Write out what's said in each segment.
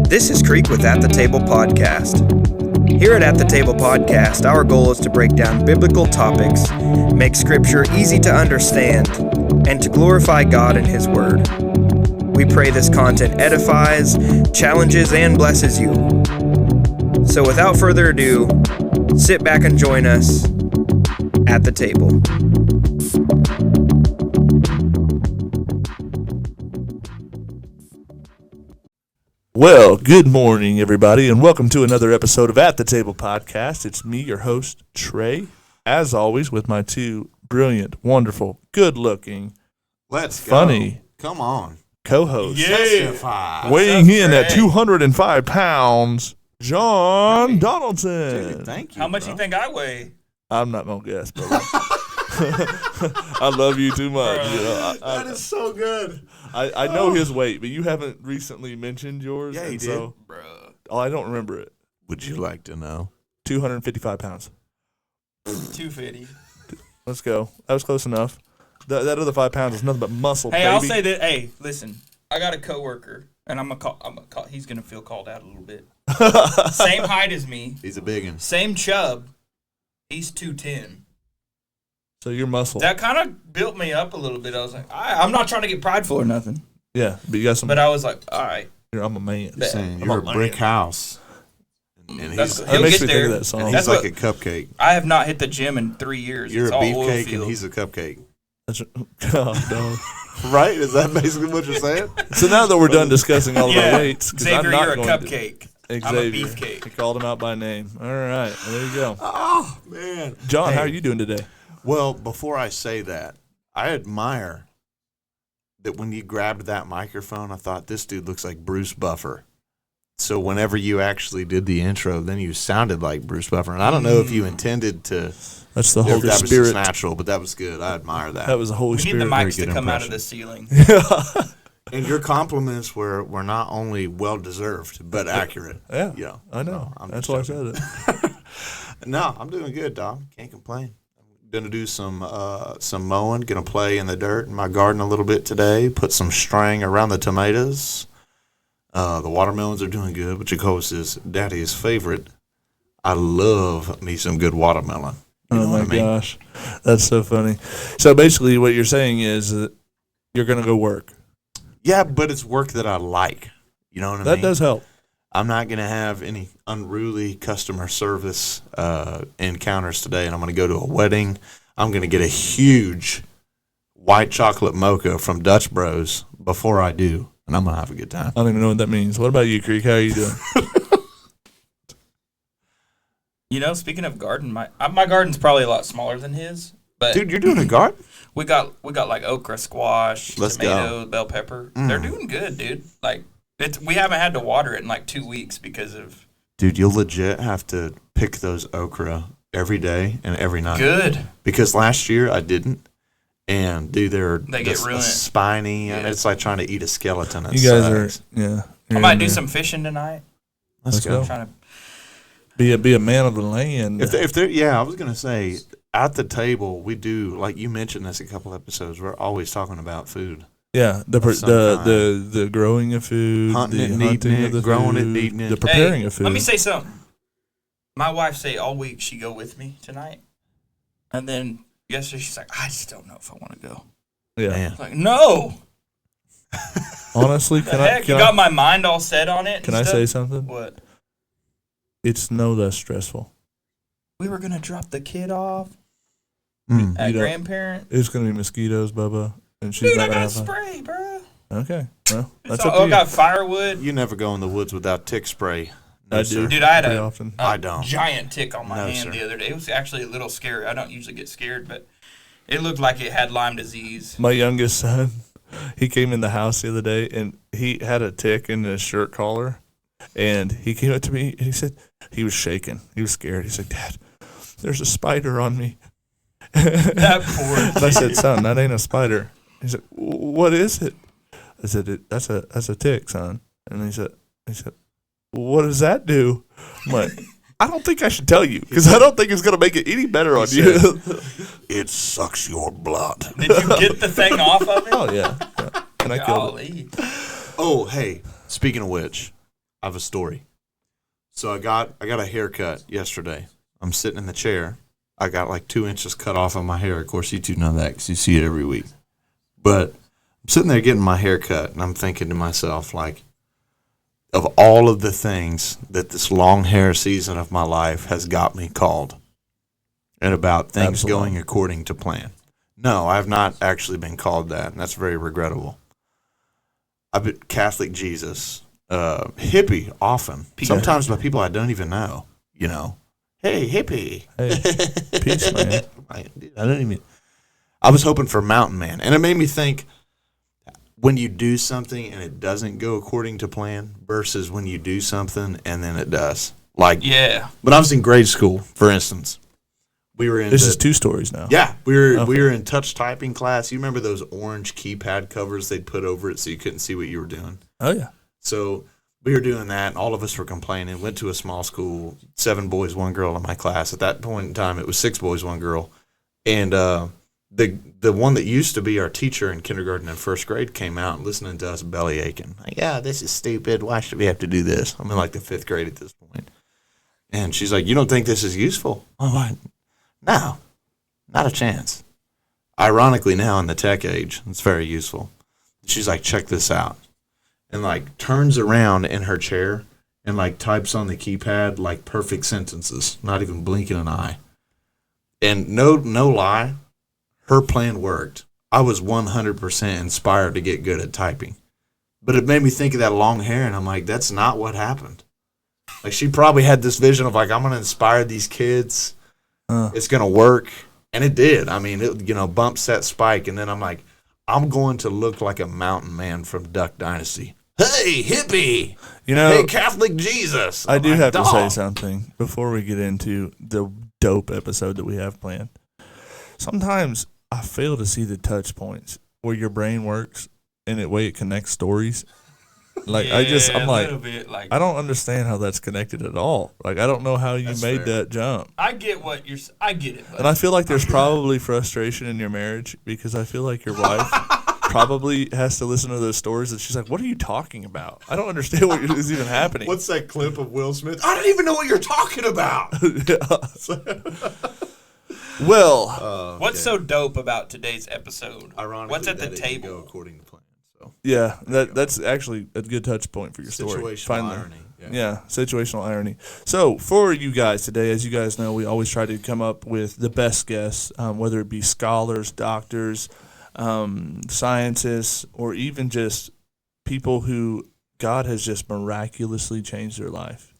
This is Creek with At the Table Podcast. Here at the Table Podcast, our goal is to break down biblical topics, make Scripture easy to understand, and to glorify God and His Word. We pray this content edifies, challenges, and blesses you. So without further ado, sit back and join us at the table. Well, good morning, everybody, and welcome to another episode of At the Table Podcast. It's me, your host, Trey, as always, with my two brilliant, wonderful, good-looking, funny, come on, co-hosts. Testify. Weighing in at 205 pounds, John Donaldson. Dude, thank you. How much bro. you think I weigh? I'm not going to guess, brother. I love you too much. You know, That is so good. I know his weight, but you haven't recently mentioned yours. Yeah, he and did. So, I don't remember it. Would you like to know? 255 pounds. 250. Let's go. That was close enough. That other 5 pounds is nothing but muscle, Hey, baby. I'll say that. Hey, listen, I got a coworker, and I'm gonna call. He's gonna feel called out a little bit. Same height as me, He's a big one. same chub. He's 210. So your muscle. That kind of built me up a little bit. I was like, I'm not trying to get prideful or nothing, Yeah, but you got some. but I was like, all right, I'm a man. You're saying I'm you're a a brick man. house. And That's he's, good. That He'll makes get me there. think of that song. and That's he's like what- a cupcake. I have not hit the gym in 3 years. You're It's a all oil beefcake and field. he's a cupcake. That's God, dog. Right? Is that basically what you're saying? So now that we're done discussing all of yeah. our weights, 'cause Xavier, I'm not you're a going cupcake. to, I'm a Xavier. beefcake. I called him out by name. All right, well, there you go. Oh, man. John, Hey, how are you doing today? Well, before I say that, I admire that when you grabbed that microphone, I thought this dude looks like Bruce Buffer. So whenever you actually did the intro, then you sounded like Bruce Buffer. And I don't know if you intended to, That's the if Holy that was just Spirit. natural, but that was good. I admire that. That was the Holy We need Spirit. the very mics to good come out of impression. the ceiling. And your compliments were not only well deserved, but accurate. Yeah, Yeah, I know. No, I'm That's just why I joking. said it. No, I'm doing good, dog. Can't complain. I'm gonna do some mowing. Gonna play in the dirt in my garden a little bit today. Put some string around the tomatoes. The watermelons are doing good, which of course is Daddy's favorite. I love me some good watermelon. You know Oh my what I mean? gosh, that's so funny. So basically, what you're saying is that you're gonna go work. Yeah, but it's work that I like. You know what I That mean? does help. I'm not going to have any unruly customer service encounters today, and I'm going to go to a wedding. I'm going to get a huge white chocolate mocha from Dutch Bros before I do, and I'm going to have a good time. I don't even know what that means. What about you, Creek? How are you doing? You know, speaking of garden, my garden's probably a lot smaller than his. But Dude, you're doing a garden? we got like okra, squash, Let's tomato, bell pepper. They're doing good, dude. Like we haven't had to water it in like 2 weeks because of Dude, you'll legit have to pick those okra every day and every night. good. Because last year I didn't. And, dude, They get just ruined. spiny, and Yeah. it's like trying to eat a skeleton. It You guys are, sucks. yeah. I might do some fishing tonight. Let's go. go. Trying to Be a man of the land. If they're, yeah, I was gonna say at the table we do, like you mentioned this a couple episodes. We're always talking about food, Yeah, the some kind. the growing of food, Hunting the it, eating hunting it, of the growing it, food, eating it. the preparing Hey, of food. Let me say something. My wife say all week she go with me tonight, and then yesterday she's like, I just don't know if I want to go. yeah. Man. I'm like, no. Honestly, The can heck, you got my mind all set on it. can and I stuff? say something? What? It's no less stressful. We were gonna drop the kid off Mm. at You don't- grandparent. It's gonna be mosquitoes, Bubba, and she's Dude, not I gonna got have fun. spray, bro. Okay, well, that's It's up all, to I you. got firewood. You never go in the woods without tick spray. No, I sir. do. Dude, I had pretty a, often. a I don't. giant tick on my No, hand sir. the other day. It was actually a little scary. I don't usually get scared, but it looked like it had Lyme disease. My youngest son, he came in the house the other day and he had a tick in his shirt collar, and he came up to me and he said he was shaking. He was scared. He said, "Dad, there's a spider on me." That poor And I said, "Son, that ain't a spider." He said, "What is it?" I said, "That's a tick, son." And he said, "What does that do?" I'm like, I don't think I should tell you because I don't think it's going to make it any better on you. It sucks your blood. Did you get the thing off of it? Oh, yeah. And I killed it. Golly. Oh, hey, speaking of which, I have a story. So I got a haircut yesterday. I'm sitting in the chair. I got like 2 inches cut off of my hair. Of course, you two know that because you see it every week. But I'm sitting there getting my hair cut, and I'm thinking to myself, like, of all of the things that this long hair season of my life has got me called, and about things Absolutely. going according to plan. No, I have not actually been called that, and that's very regrettable. I've been Catholic Jesus, hippie often. Sometimes by people I don't even know. You know, hey hippie, Hey, peace, man. I don't even. I was hoping for mountain man, and it made me think when you do something and it doesn't go according to plan versus when you do something and then it does. Like, Yeah. when I was in grade school, for instance, we were in This is 2 stories now. yeah, we were in touch typing class. You remember those orange keypad covers they'd put over it so you couldn't see what you were doing? Oh, yeah. So we were doing that, and all of us were complaining. Went to a small school, 7 boys, 1 girl in my class. At that point in time, it was 6 boys, 1 girl. And the one that used to be our teacher in kindergarten and first grade came out and listening to us belly aching. Like, yeah, this is stupid. Why should we have to do this? I'm in like the 5th grade at this point. And she's like, you don't think this is useful? I'm like, no, not a chance. Ironically, now in the tech age, it's very useful. She's like, check this out. And like turns around in her chair and like types on the keypad like perfect sentences, not even blinking an eye. And no lie, her plan worked. I was 100% inspired to get good at typing. But it made me think of that long hair, and I'm like, that's not what happened. Like, she probably had this vision of like, I'm going to inspire these kids. It's going to work. And it did. I mean, it, bump, set, spike. And then I'm like, I'm going to look like a mountain man from Duck Dynasty. Hey, hippie. Hey, Catholic Jesus. I do have to say dog. something before we get into the dope episode that we have planned. Sometimes I fail to see the touch points where your brain works and the way it connects stories. Like, I'm a like, little bit like I don't understand how that's connected at all. Like, I don't know how you That's made fair. that jump. I get what you're. I get it. But And I feel like there's probably frustration in your marriage because I feel like your wife probably has to listen to those stories and she's like, what are you talking about? I don't understand what is even happening. What's that clip of Will Smith? I don't even know what you're talking about. Well, what's so dope about today's episode? Ironically, what's at the that it didn't go table? according to plan. So yeah, that's actually a good touch point for your story. situational Finally. irony. Yeah, situational irony. So for you guys today, as you guys know, we always try to come up with the best guests, whether it be scholars, doctors, scientists, or even just people who God has just miraculously changed their life.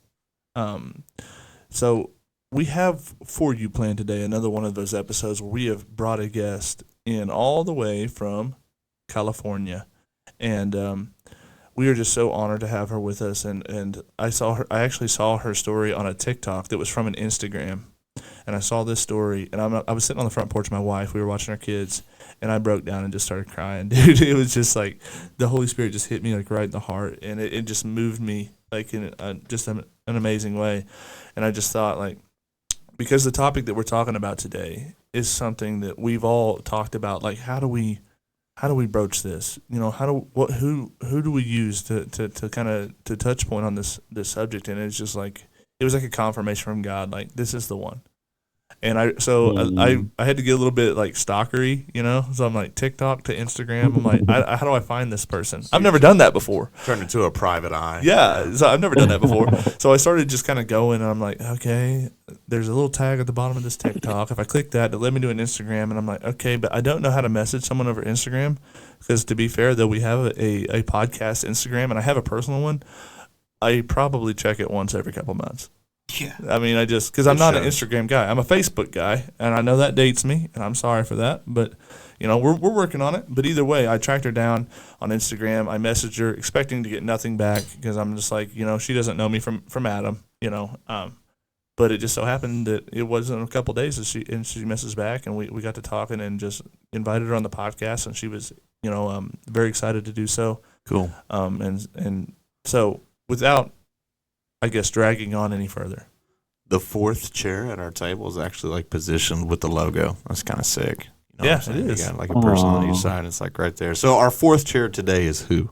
So we have for you planned today another one of those episodes where we have brought a guest in all the way from California. And we are just so honored to have her with us. And I actually saw her story on a TikTok that was from an Instagram. And I saw this story, and I was sitting on the front porch with my wife. We were watching our kids, and I broke down and just started crying. Dude, it was just like the Holy Spirit just hit me like right in the heart, and it just moved me like in just an amazing way. And I just thought, like, because the topic that we're talking about today is something that we've all talked about, like how do we broach this? Who do we use to kind of to touch point on this subject? And it's just like it was like a confirmation from God, like this is the one. And I had to get a little bit like stalkery, So I'm like TikTok to Instagram. I'm like, how do I find this person? I've never done that before. Turned into a private eye. Yeah, so I've never done that before. So I started just kind of going, and I'm like, okay, there's a little tag at the bottom of this TikTok. If I click that, it led me to an Instagram, and I'm like, okay, but I don't know how to message someone over Instagram because, to be fair, though, we have a podcast Instagram, and I have a personal one. I probably check it once every couple months. Yeah. I mean, because I'm not an shows. Instagram guy. I'm a Facebook guy, and I know that dates me, and I'm sorry for that. But, we're working on it. But either way, I tracked her down on Instagram. I messaged her expecting to get nothing back because I'm just like, she doesn't know me from Adam, But it just so happened that it wasn't a couple days that she messaged back, and we got to talking and just invited her on the podcast, and she was, very excited to do so. Cool. And so without, I guess, dragging on any further, the fourth chair at our table is actually like positioned with the logo. That's kind of sick. You know Yeah, what I'm saying? it is. You got like a person on each side. It's like right there. So our fourth chair today is who?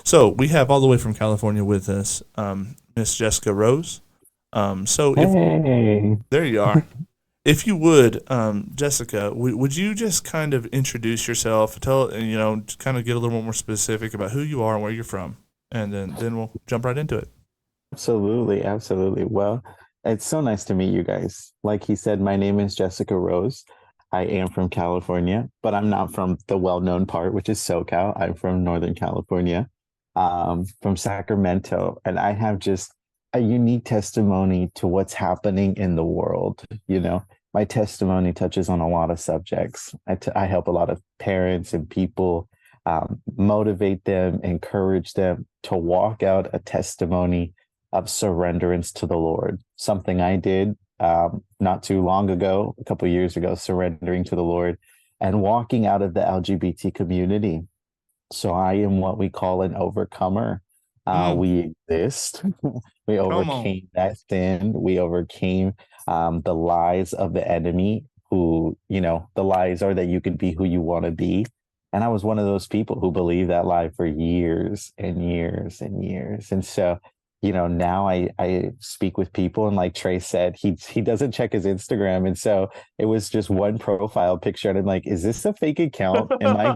So we have all the way from California with us, Miss Jessica Rose. So if Hey. there you are. If you would, Jessica, would you just kind of introduce yourself, kind of get a little more specific about who you are and where you're from, and then we'll jump right into it. Absolutely, absolutely. Well, it's so nice to meet you guys. Like he said, my name is Jessica Rose. I am from California, but I'm not from the well-known part, which is SoCal. I'm from Northern California, from Sacramento, and I have just a unique testimony to what's happening in the world. My testimony touches on a lot of subjects. I help a lot of parents and people, motivate them, encourage them to walk out a testimony of surrenderance to the Lord. Something I did not too long ago, a couple of years ago, surrendering to the Lord and walking out of the LGBT community. So I am what we call an overcomer. We exist. We Come on. overcame that sin. We overcame the lies of the enemy, who, the lies are that you can be who you want to be. And I was one of those people who believed that lie for years and years and years. And so, now I speak with people, and like Trey said, he doesn't check his Instagram. And so it was just one profile picture. And I'm like, is this a fake account? Am I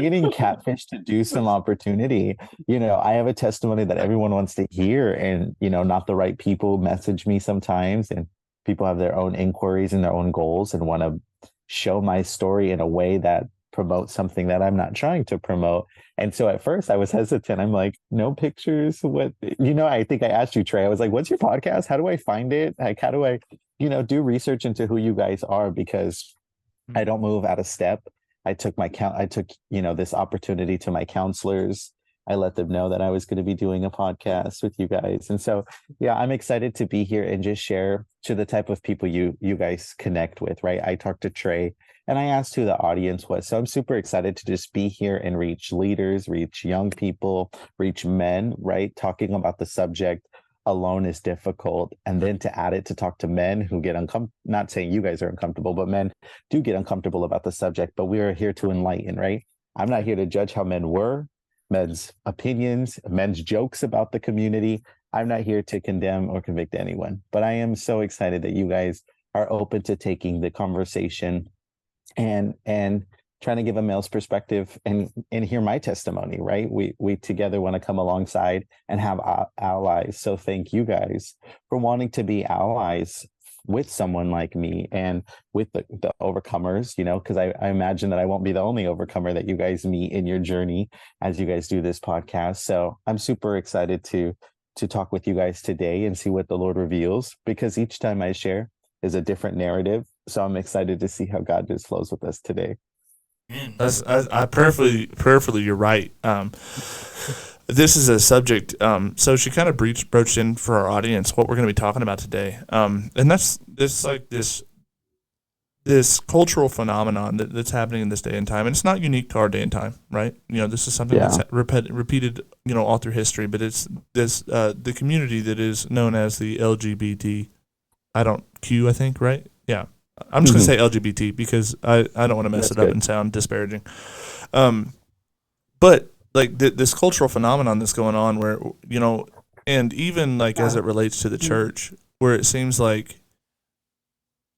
getting catfish to do some opportunity? I have a testimony that everyone wants to hear, and, not the right people message me sometimes, and people have their own inquiries and their own goals and want to show my story in a way that promotes something that I'm not trying to promote. And so at first I was hesitant. I'm like, no pictures. I think I asked you, Trey, I was like, what's your podcast? How do I find it? Like, how do I, do research into who you guys are? Because I don't move out of step. I took this opportunity to my counselors. I let them know that I was going to be doing a podcast with you guys. And so, yeah, I'm excited to be here and just share to the type of people you guys connect with, right? I talked to Trey and I asked who the audience was. So I'm super excited to just be here and reach leaders, reach young people, reach men, right? Talking about the subject alone is difficult. And then to add it to talk to men who get uncomfortable, not saying you guys are uncomfortable, but men do get uncomfortable about the subject. But we are here to enlighten, right? I'm not here to judge how men were, men's opinions, men's jokes about the community. I'm not here to condemn or convict anyone, but I am so excited that you guys are open to taking the conversation and trying to give a male's perspective and hear my testimony, right? We together want to come alongside and have allies. So thank you guys for wanting to be allies with someone like me and with the overcomers, because I imagine that I won't be the only overcomer that you guys meet in your journey as you guys do this podcast. So I'm super excited to talk with you guys today and see what the Lord reveals, because each time I share is a different narrative. So I'm excited to see how God just flows with us today. I prayerfully, you're right. This is a subject. So she kind of broached in for our audience what we're going to be talking about today. And that's this cultural phenomenon that's happening in this day and time. And it's not unique to our day and time, right? This is something that's repeated, all through history. But it's the community that is known as the LGBT. I think, right? Yeah. I'm just going to say LGBT because I don't want to mess it up and sound disparaging. But like this cultural phenomenon that's going on where, and even like as it relates to the church, where it seems like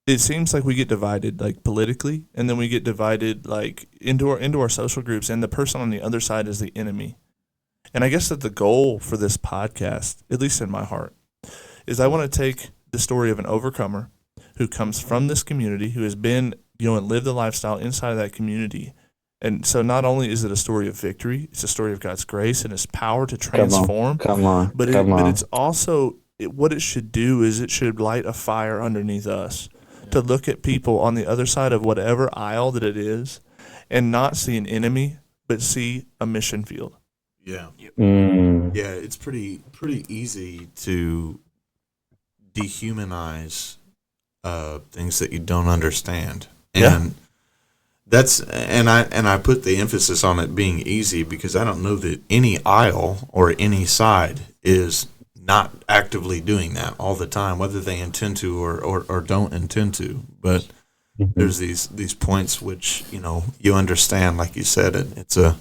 we get divided like politically, and then we get divided like into our social groups, and the person on the other side is the enemy. And I guess that the goal for this podcast, at least in my heart, is I want to take the story of an overcomer who comes from this community, who has been, and lived the lifestyle inside of that community. And so not only is it a story of victory, it's a story of God's grace and His power to transform. Come on. But it's also, what it should do is it should light a fire underneath us to look at people on the other side of whatever aisle that it is and not see an enemy, but see a mission field. Yeah. Mm. Yeah, it's pretty easy to dehumanize things that you don't understand. And I put the emphasis on it being easy because I don't know that any aisle or any side is not actively doing that all the time, whether they intend to or don't intend to. But there's these points which, you understand, like you said, it's a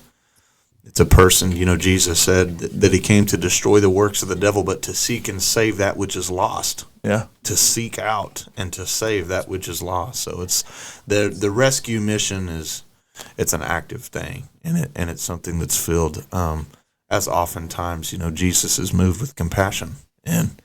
person. Jesus said that he came to destroy the works of the devil, but to seek and save that which is lost. Yeah. To seek out and to save that which is lost. So it's the rescue mission it's an active thing, and it's something that's filled, as oftentimes, Jesus is moved with compassion, and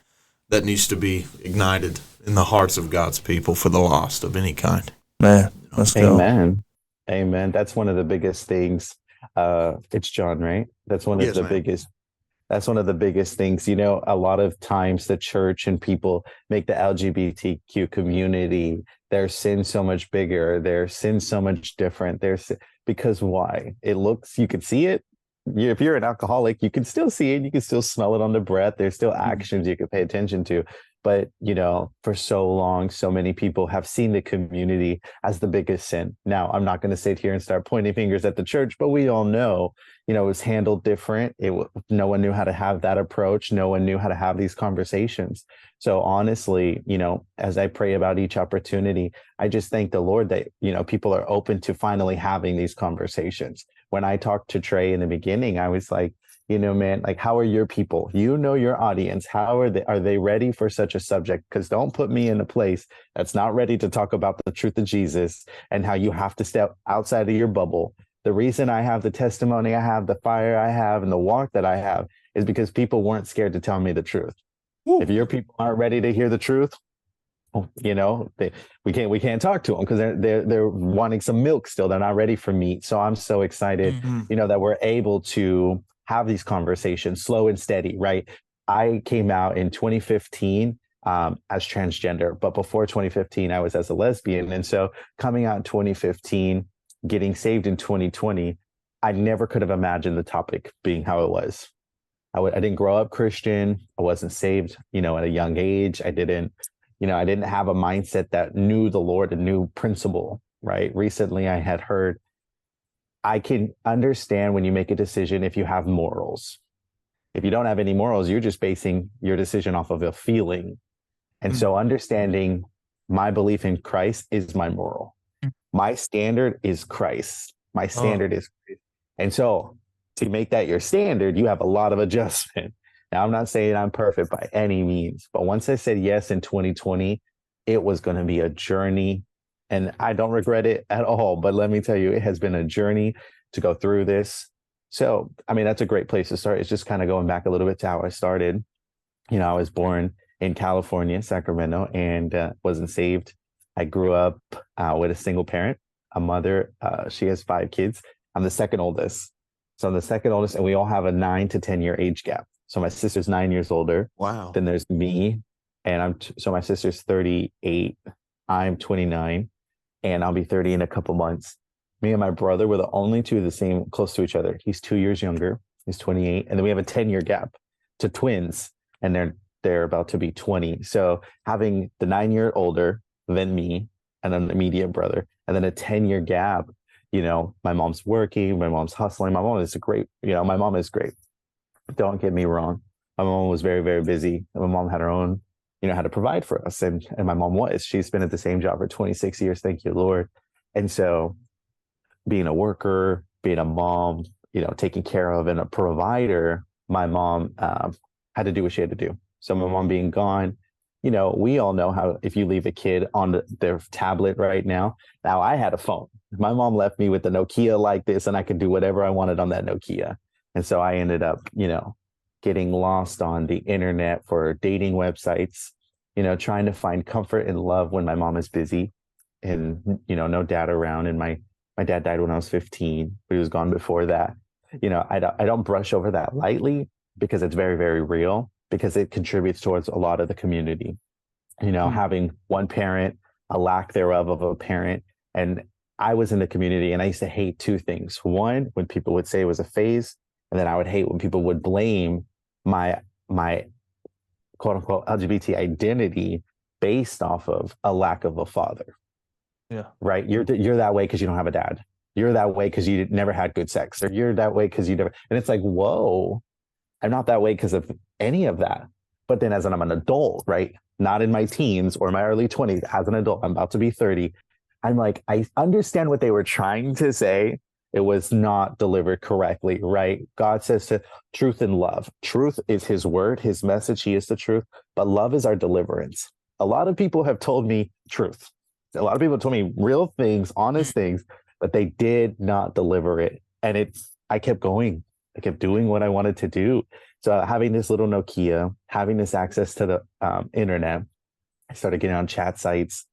that needs to be ignited in the hearts of God's people for the lost of any kind. Man, let's go. Amen. Amen. That's one of the biggest things. It's John, right? That's one of Yes, the ma'am. biggest. That's one of the biggest things. A lot of times the church and people make the LGBTQ community, their sin so much bigger, their sin so much different. Because why? You can see it. If you're an alcoholic, you can still see it. You can still smell it on the breath. There's still actions you can pay attention to. But, for so long, so many people have seen the community as the biggest sin. Now, I'm not going to sit here and start pointing fingers at the church, but we all know, it was handled different. No one knew how to have that approach. No one knew how to have these conversations. So honestly, as I pray about each opportunity, I just thank the Lord that, people are open to finally having these conversations. When I talked to Trey in the beginning, I was like, man, like, how are your people? Your audience. How are they? Are they ready for such a subject? Because don't put me in a place that's not ready to talk about the truth of Jesus and how you have to step outside of your bubble. The reason I have the testimony I have, the fire I have, and the walk that I have is because people weren't scared to tell me the truth. If your people aren't ready to hear the truth, we can't talk to them because they're wanting some milk still. They're not ready for meat. So I'm so excited, that we're able to have these conversations slow and steady, right? I came out in 2015 as transgender, but before 2015, I was as a lesbian. And so coming out in 2015, getting saved in 2020, I never could have imagined the topic being how it was. I didn't grow up Christian. I wasn't saved, at a young age. I didn't have a mindset that knew the Lord and knew principle, right? Recently, I had heard, I can understand when you make a decision if you have morals. If you don't have any morals, you're just basing your decision off of a feeling. And so understanding my belief in Christ is my moral. My standard is Christ. My standard is Christ. And so to make that your standard, you have a lot of adjustment. Now, I'm not saying I'm perfect by any means, but once I said yes in 2020, it was going to be a journey. And I don't regret it at all. But let me tell you, it has been a journey to go through this. So, that's a great place to start. It's just kind of going back a little bit to how I started. I was born in California, Sacramento, and wasn't saved. I grew up with a single parent, a mother. She has 5 kids. I'm the second oldest. So I'm the second oldest, and we all have a 9 to 10 year age gap. So my sister's 9 years older. Wow. Then there's me, and so my sister's 38. I'm 29, and I'll be 30 in a couple months. Me and my brother were the only two the same, close to each other. He's 2 years younger. He's 28, and then we have a 10-year gap to twins, and they're about to be 20. So having the 9-year older than me and an immediate brother, and then a 10-year gap. My mom's working, my mom's hustling. My mom is great. My mom is great. Don't get me wrong. My mom was very, very busy. My mom had her own, had to provide for us. And my mom she's been at the same job for 26 years. Thank you, Lord. And so being a worker, being a mom, taking care of and a provider, my mom had to do what she had to do. So my mom being gone, we all know how if you leave a kid on their tablet right now. Now I had a phone. My mom left me with the Nokia like this, and I could do whatever I wanted on that Nokia. And so I ended up, getting lost on the internet for dating websites, trying to find comfort and love when my mom is busy and, no dad around. And my dad died when I was 15, but he was gone before that. I don't brush over that lightly because it's very, very real, because it contributes towards a lot of the community. Having one parent, a lack thereof of a parent. And I was in the community and I used to hate 2 things. One, when people would say it was a phase, and then I would hate when people would blame my quote unquote LGBT identity based off of a lack of a father. Yeah. Right. You're that way because you don't have a dad. You're that way because you never had good sex, or you're that way because you never. And it's like, whoa, I'm not that way because of any of that. But then as I'm an adult, right? Not in my teens or my early 20s, as an adult, I'm about to be 30. I'm like, I understand what they were trying to say. It was not delivered correctly, right? God says to truth and love. Truth is his word, his message. He is the truth, but love is our deliverance. A lot of people have told me truth. A lot of people told me real things, honest things, but they did not deliver it. And I kept going. I kept doing what I wanted to do. So having this little Nokia, having this access to the internet, I started getting on chat sites,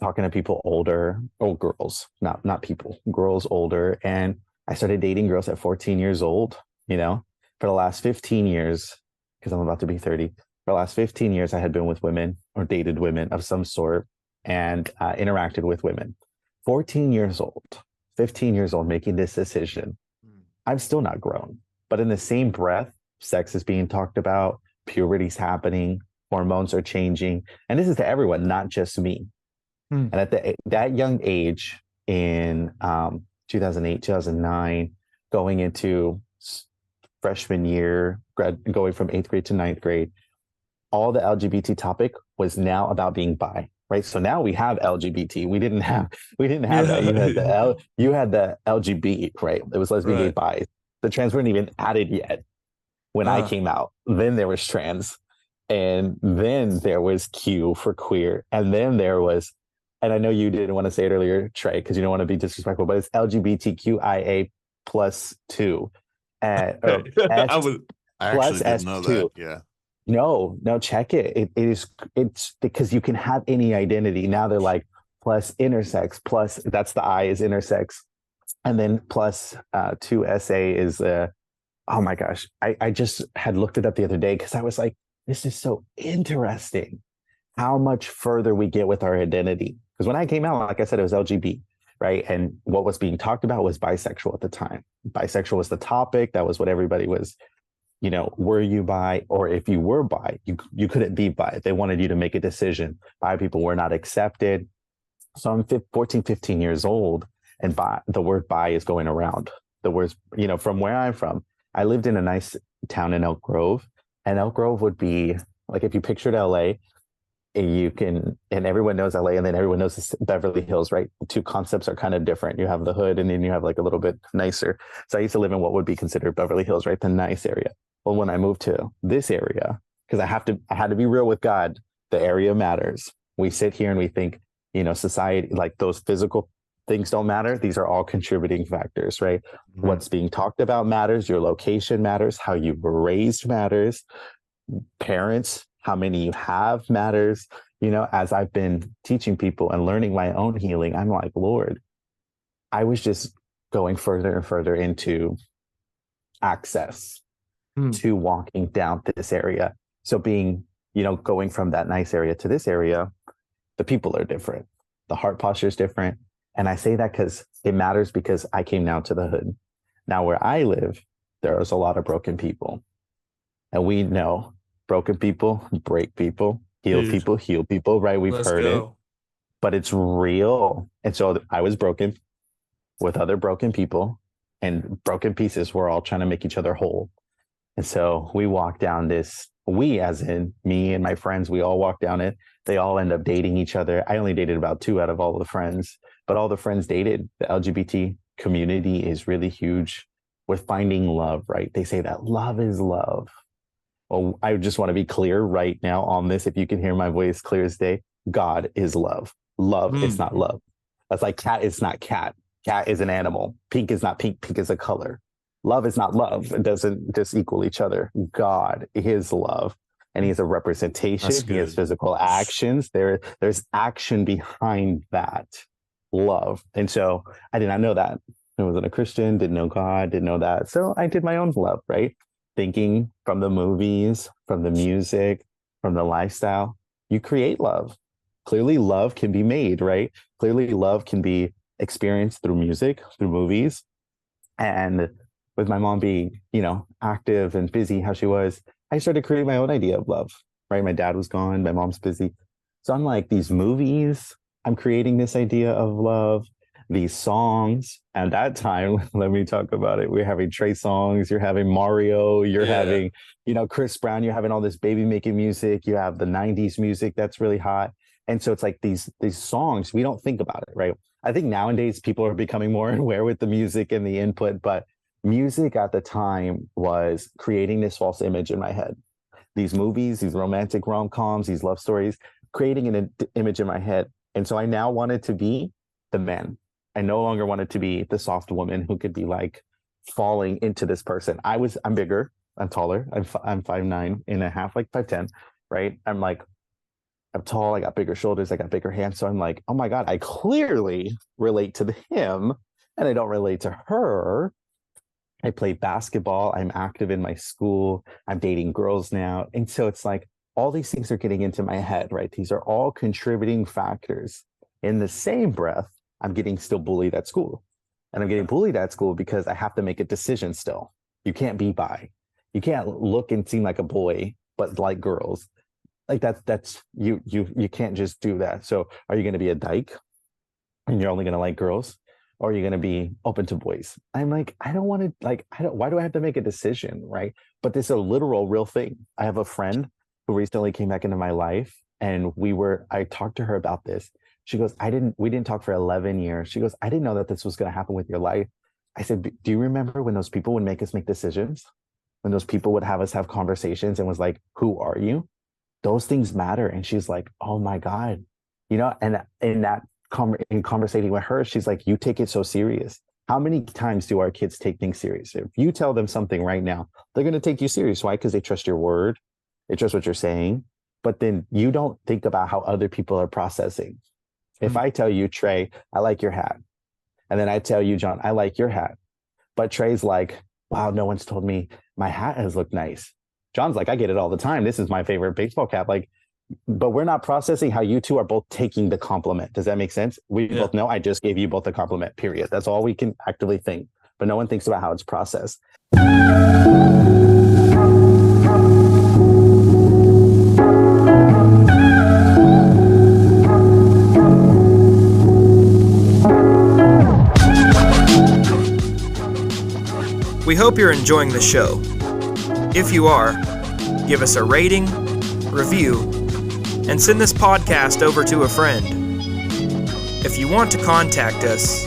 talking to people older, old girls, not people, girls older. And I started dating girls at 14 years old, for the last 15 years, because I'm about to be 30. For the last 15 years, I had been with women or dated women of some sort and interacted with women. 14 years old, 15 years old, making this decision. I'm still not grown, but in the same breath, sex is being talked about, puberty's happening, hormones are changing. And this is to everyone, not just me. And at that young age in 2008, 2009, going into freshman year, going from 8th grade to 9th grade, all the LGBT topic was now about being bi, right? So now we have LGBT. We didn't have that. You had the LGB, right? It was lesbian, gay, bi. The trans weren't even added yet when I came out. Then there was trans, and then there was Q for queer, and then there was. And I know you didn't want to say it earlier, Trey, because you don't want to be disrespectful, but it's LGBTQIA plus 2. I actually didn't know that. Yeah. No, check it. It's because you can have any identity. Now they're like plus intersex, plus that's the I is intersex. And then plus 2SA is oh my gosh. I just had looked it up the other day because I was like, this is so interesting how much further we get with our identity. Because when I came out, like I said, it was LGB, right? And what was being talked about was bisexual at the time. Bisexual was the topic. That was what everybody was, were you bi? Or if you were bi, you couldn't be bi. They wanted you to make a decision. Bi people were not accepted. So I'm 14, 15 years old, and the word bi is going around. The words, from where I'm from, I lived in a nice town in Elk Grove, and Elk Grove would be like, if you pictured LA, and everyone knows LA, and then everyone knows Beverly Hills, right? The two concepts are kind of different. You have the hood, and then you have like a little bit nicer. So I used to live in what would be considered Beverly Hills, right? The nice area. Well, when I moved to this area, because I had to be real with God, the area matters. We sit here and we think, society, like those physical things don't matter. These are all contributing factors, right? Mm-hmm. What's being talked about matters. Your location matters. How you were raised matters. Parents, how many you have matters. As I've been teaching people and learning my own healing, I'm like, Lord, I was just going further and further into access to walking down this area. So being, going from that nice area to this area, the people are different. The heart posture is different. And I say that because it matters, because I came now to the hood. Now where I live, there's a lot of broken people. And we know broken people break people, heal people, right? We've heard it, but it's real. And so I was broken with other broken people, and broken pieces. We're all trying to make each other whole. And so we walk down this, we as in me and my friends, we all walk down it. They all end up dating each other. I only dated about 2 out of all the friends, but all the friends dated. The LGBT community is really huge with finding love, right? They say that love is love. Well, I just want to be clear right now on this. If you can hear my voice clear as day, God is love. Love is not love. That's like cat is not cat. Cat is an animal. Pink is not pink. Pink is a color. Love is not love. It doesn't just equal each other. God is love. And he is a representation. He has physical actions. There's action behind that love. And so I did not know that. I wasn't a Christian, didn't know God, didn't know that. So I did my own love, right? Thinking from the movies, from the music, from the lifestyle, you create love. Clearly love can be made, right? Clearly love can be experienced through music, through movies. And with my mom being, active and busy how she was, I started creating my own idea of love, right? My dad was gone, my mom's busy. So I'm like, these movies, I'm creating this idea of love. these songs. At that time, let me talk about it. We're having Trey songs, you're having Mario, you're having, Chris Brown, you're having all this baby making music, you have the 90s music that's really hot. And so it's like these songs, we don't think about it, right? I think nowadays people are becoming more aware with the music and the input, but music at the time was creating this false image in my head. These movies, these romantic rom-coms, these love stories, creating an image in my head. And so I now wanted to be the man. I no longer wanted to be the soft woman who could be like falling into this person. I'm bigger, I'm taller, I'm 5'9.5", like 5'10", right? I'm tall, I got bigger shoulders, I got bigger hands. So I'm like, oh my God, I clearly relate to him and I don't relate to her. I play basketball, I'm active in my school, I'm dating girls now. And so it's like all these things are getting into my head, right? These are all contributing factors. In the same breath, I'm getting still bullied at school. And I'm getting bullied at school because I have to make a decision still. You can't be bi. You can't look and seem like a boy, but like girls. Like that's you can't just do that. So are you going to be a dyke and you're only going to like girls? Or are you going to be open to boys? I'm like, I don't want to, why do I have to make a decision, right? But this is a literal real thing. I have a friend who recently came back into my life and I talked to her about this. She goes, we didn't talk for 11 years. She goes, I didn't know that this was going to happen with your life. I said, do you remember when those people would make us make decisions? When those people would have us have conversations and was like, who are you? Those things matter. And she's like, oh my God, and in conversating with her, she's like, you take it so serious. How many times do our kids take things serious? If you tell them something right now, they're going to take you serious. Why? Because they trust your word. They trust what you're saying. But then you don't think about how other people are processing. If I tell you, Trey, I like your hat. And then I tell you, John, I like your hat. But Trey's like, wow, no one's told me my hat has looked nice. John's like, I get it all the time. This is my favorite baseball cap. But we're not processing how you two are both taking the compliment. Does that make sense? We both know I just gave you both a compliment, period. That's all we can actively think. But no one thinks about how it's processed. We hope you're enjoying the show. If you are, give us a rating, review, and send this podcast over to a friend. If you want to contact us,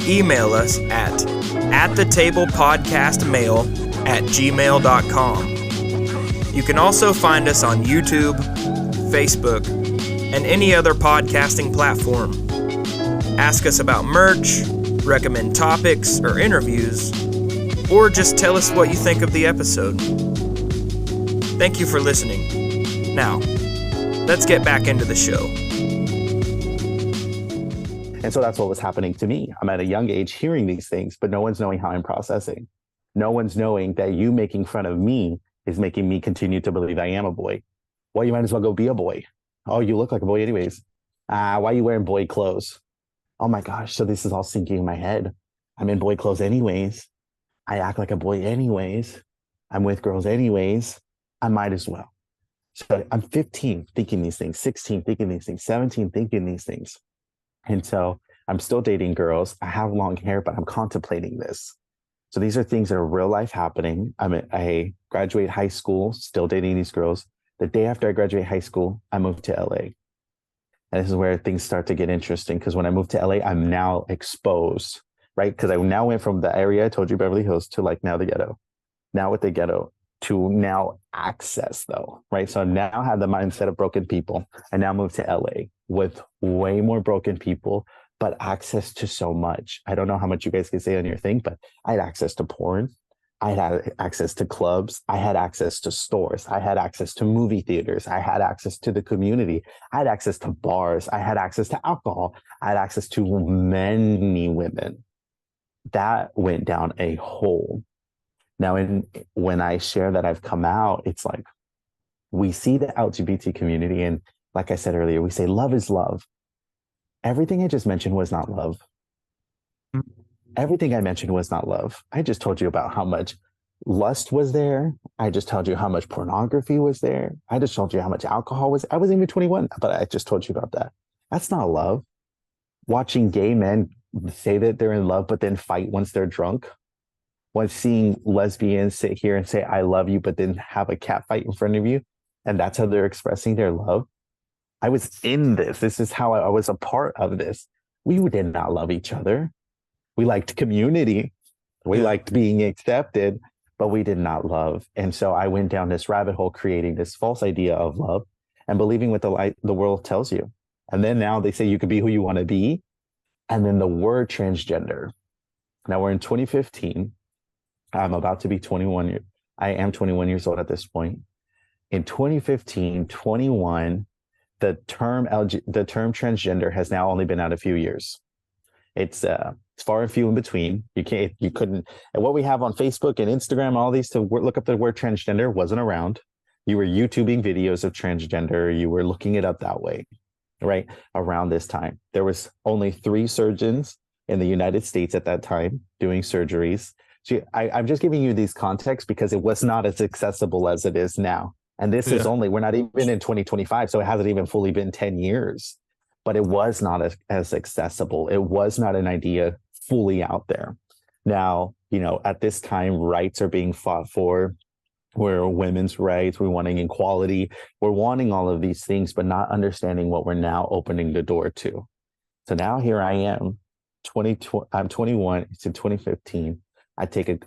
email us at thetablepodcastmail@gmail.com. You can also find us on YouTube, Facebook, and any other podcasting platform. Ask us about merch, recommend topics or interviews, or just tell us what you think of the episode. Thank you for listening. Now, let's get back into the show. And so that's what was happening to me. I'm at a young age hearing these things, but no one's knowing how I'm processing. No one's knowing that you making fun of me is making me continue to believe I am a boy. Well, you might as well go be a boy. Oh, you look like a boy anyways. Why are you wearing boy clothes? Oh my gosh, so this is all sinking in my head. I'm in boy clothes anyways. I act like a boy anyways. I'm with girls anyways. I might as well. So I'm 15 thinking these things, 16 thinking these things, 17 thinking these things. And so I'm still dating girls. I have long hair, but I'm contemplating this. So these are things that are real life happening. I graduate high school, still dating these girls. The day after I graduate high school, I moved to LA. And this is where things start to get interesting because when I moved to LA, I'm now exposed, right? Because I now went from the area I told you, Beverly Hills, to like now the ghetto. Now with the ghetto to now access though, right? So now I have the mindset of broken people. I now moved to LA with way more broken people, but access to so much. I don't know how much you guys can say on your thing, but I had access to porn. I had access to clubs. I had access to stores. I had access to movie theaters. I had access to the community. I had access to bars. I had access to alcohol. I had access to many women. That went down a hole. Now, when I share that I've come out, it's like we see the LGBT community. And like I said earlier, we say love is love. Everything I just mentioned was not love. Everything I mentioned was not love. I just told you about how much lust was there. I just told you how much pornography was there. I just told you how much alcohol was. I wasn't even 21, but I just told you about that. That's not love. Watching gay men say that they're in love, but then fight once they're drunk. Once seeing lesbians sit here and say, I love you, but then have a cat fight in front of you. And that's how they're expressing their love. I was in this. This is how I was a part of this. We did not love each other. We liked community. We liked being accepted, but we did not love. And so I went down this rabbit hole, creating this false idea of love and believing what the world tells you. And then now they say you can be who you want to be. And then the word transgender. Now we're in 2015. I'm about to be 21. I am 21 years old at this point. In 2015, 21, the term transgender has now only been out a few years. It's far and few in between. You couldn't, and what we have on Facebook and Instagram, all these to look up the word transgender wasn't around. You were YouTubing videos of transgender. You were looking it up that way, right? Around this time, there was only 3 surgeons in the United States at that time doing surgeries. So I'm just giving you these contexts because it was not as accessible as it is now. And this is we're not even in 2025, so it hasn't even fully been 10 years. But it was not as accessible. It was not an idea fully out there. Now, at this time, rights are being fought for. We're women's rights. We're wanting equality. We're wanting all of these things, but not understanding what we're now opening the door to. So now here I am, I'm 21. It's in 2015. I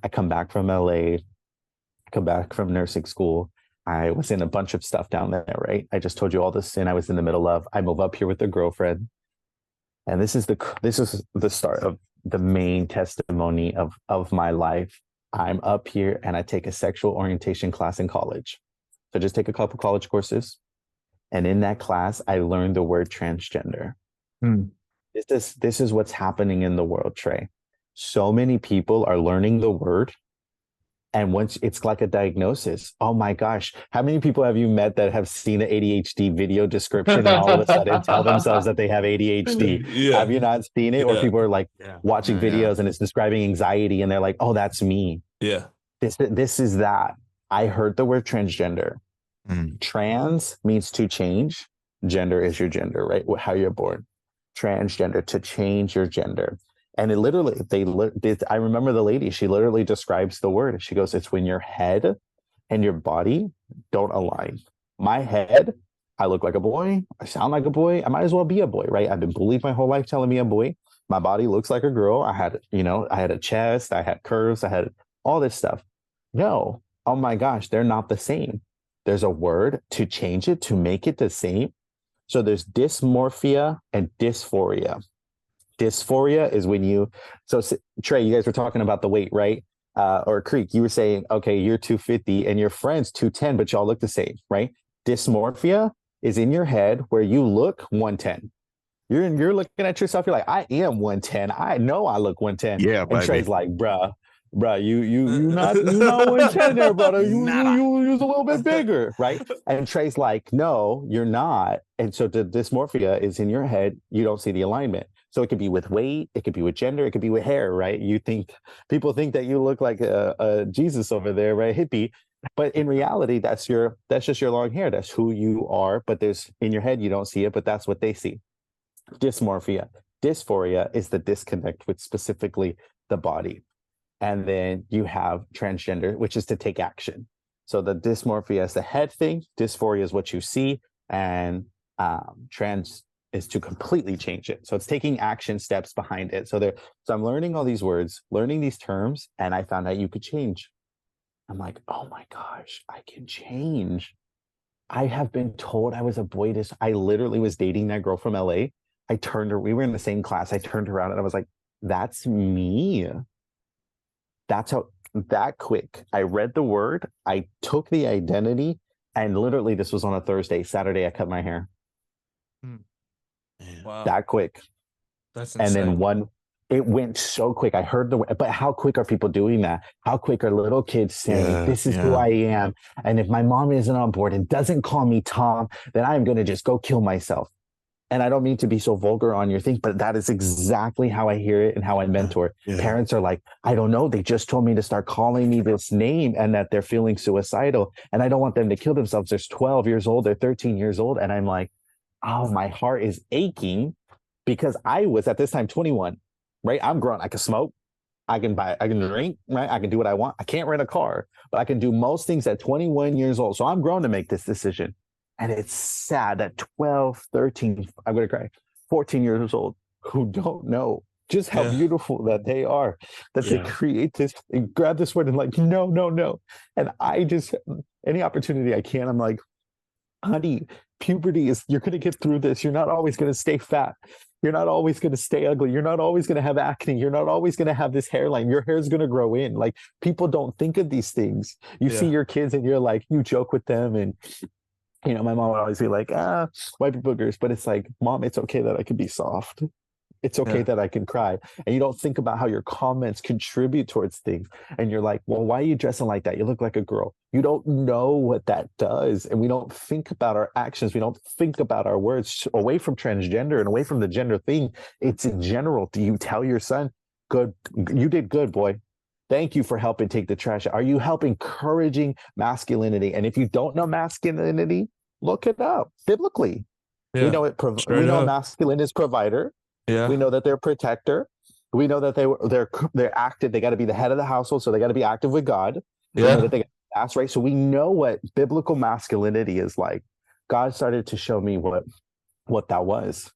come back from LA, come back from nursing school. I was in a bunch of stuff down there, right? I just told you all the sin I was in the middle of. I move up here with a girlfriend. And this is the start of the main testimony of my life. I'm up here and I take a sexual orientation class in college. So just take a couple college courses. And in that class, I learned the word transgender. This is what's happening in the world, Trey. So many people are learning the word. And once it's like a diagnosis, oh my gosh, how many people have you met that have seen an ADHD video description and all of a sudden tell themselves that they have ADHD? Yeah. Have you not seen it? Yeah. Or people are like watching videos and it's describing anxiety and they're like, oh, that's me. Yeah. This is that. I heard the word transgender. Trans means to change. Gender is your gender, right? How you're born. Transgender, to change your gender. And it literally, I remember the lady, she literally describes the word. She goes, it's when your head and your body don't align. My head, I look like a boy. I sound like a boy. I might as well be a boy, right? I've been bullied my whole life telling me a boy. My body looks like a girl. I had a chest. I had curves. I had all this stuff. No. Oh my gosh, they're not the same. There's a word to change it, to make it the same. So there's dysmorphia and dysphoria. Dysphoria is when Trey, you guys were talking about the weight, right? Or Creek, you were saying, okay, you're 250 and your friend's 210, but y'all look the same, right? Dysmorphia is in your head where you look 110. You're looking at yourself, you're like, I am 110. I know I look 110. Yeah, and Trey's like, bruh, you not 110 there, brother. You a little bit bigger, right? And Trey's like, no, you're not. And so the dysmorphia is in your head. You don't see the alignment. So it could be with weight, it could be with gender, it could be with hair, right? People think that you look like a Jesus over there, right? Hippie. But in reality, that's just your long hair. That's who you are. But in your head, you don't see it, but that's what they see. Dysmorphia. Dysphoria is the disconnect with specifically the body. And then you have transgender, which is to take action. So the dysmorphia is the head thing. Dysphoria is what you see. And trans is to completely change it. So it's taking action steps behind it. So I'm learning all these words, learning these terms, and I found out you could change. I'm like, oh my gosh, I can change. I have been told I was a boy. I literally was dating that girl from LA. We were in the same class. I turned around and I was like, that's me. That's how, that quick. I read the word, I took the identity, and literally this was on a Thursday. Saturday, I cut my hair. Wow. That quick. That's insane. And then it went so quick. I heard but how quick are people doing that? How quick are little kids saying, this is who I am? And if my mom isn't on board and doesn't call me Tom, then I'm going to just go kill myself. And I don't mean to be so vulgar on your thing, but that is exactly how I hear it and how I mentor. Parents are like, I don't know. They just told me to start calling me this name and that they're feeling suicidal. And I don't want them to kill themselves. They're 12 years old. They're 13 years old. And I'm like, oh, my heart is aching because I was at this time 21. right? I'm grown. I can smoke. I can drink, right? I can do what I want. I can't rent a car, but I can do most things at 21 years old. So I'm grown to make this decision. And it's sad that 12, 13, I'm going to cry, 14 years old who don't know just how beautiful that they are, that they create this and grab this word and like, no, no, no. And I just, any opportunity I can, I'm like, honey, puberty is, you're going to get through this. You're not always going to stay fat. You're not always going to stay ugly. You're not always going to have acne. You're not always going to have this hairline. Your hair is going to grow in. Like, people don't think of these things. You see your kids and you're like, you joke with them. And, you know, my mom would always be like, wipe your boogers. But it's like, Mom, it's okay that I can be soft. It's okay that I can cry. And you don't think about how your comments contribute towards things. And you're like, well, why are you dressing like that? You look like a girl. You don't know what that does. And we don't think about our actions. We don't think about our words away from transgender and away from the gender thing. It's in general. Do you tell your son, good, you did good, boy. Thank you for helping take the trash out. Are you helping encouraging masculinity? And if you don't know masculinity, look it up biblically. We know it. We know masculine is provider. Yeah. We know that they're protector. We know that they're active. They got to be the head of the household, so they got to be active with God. We know that that's right. So we know what biblical masculinity is like. God started to show me what that was,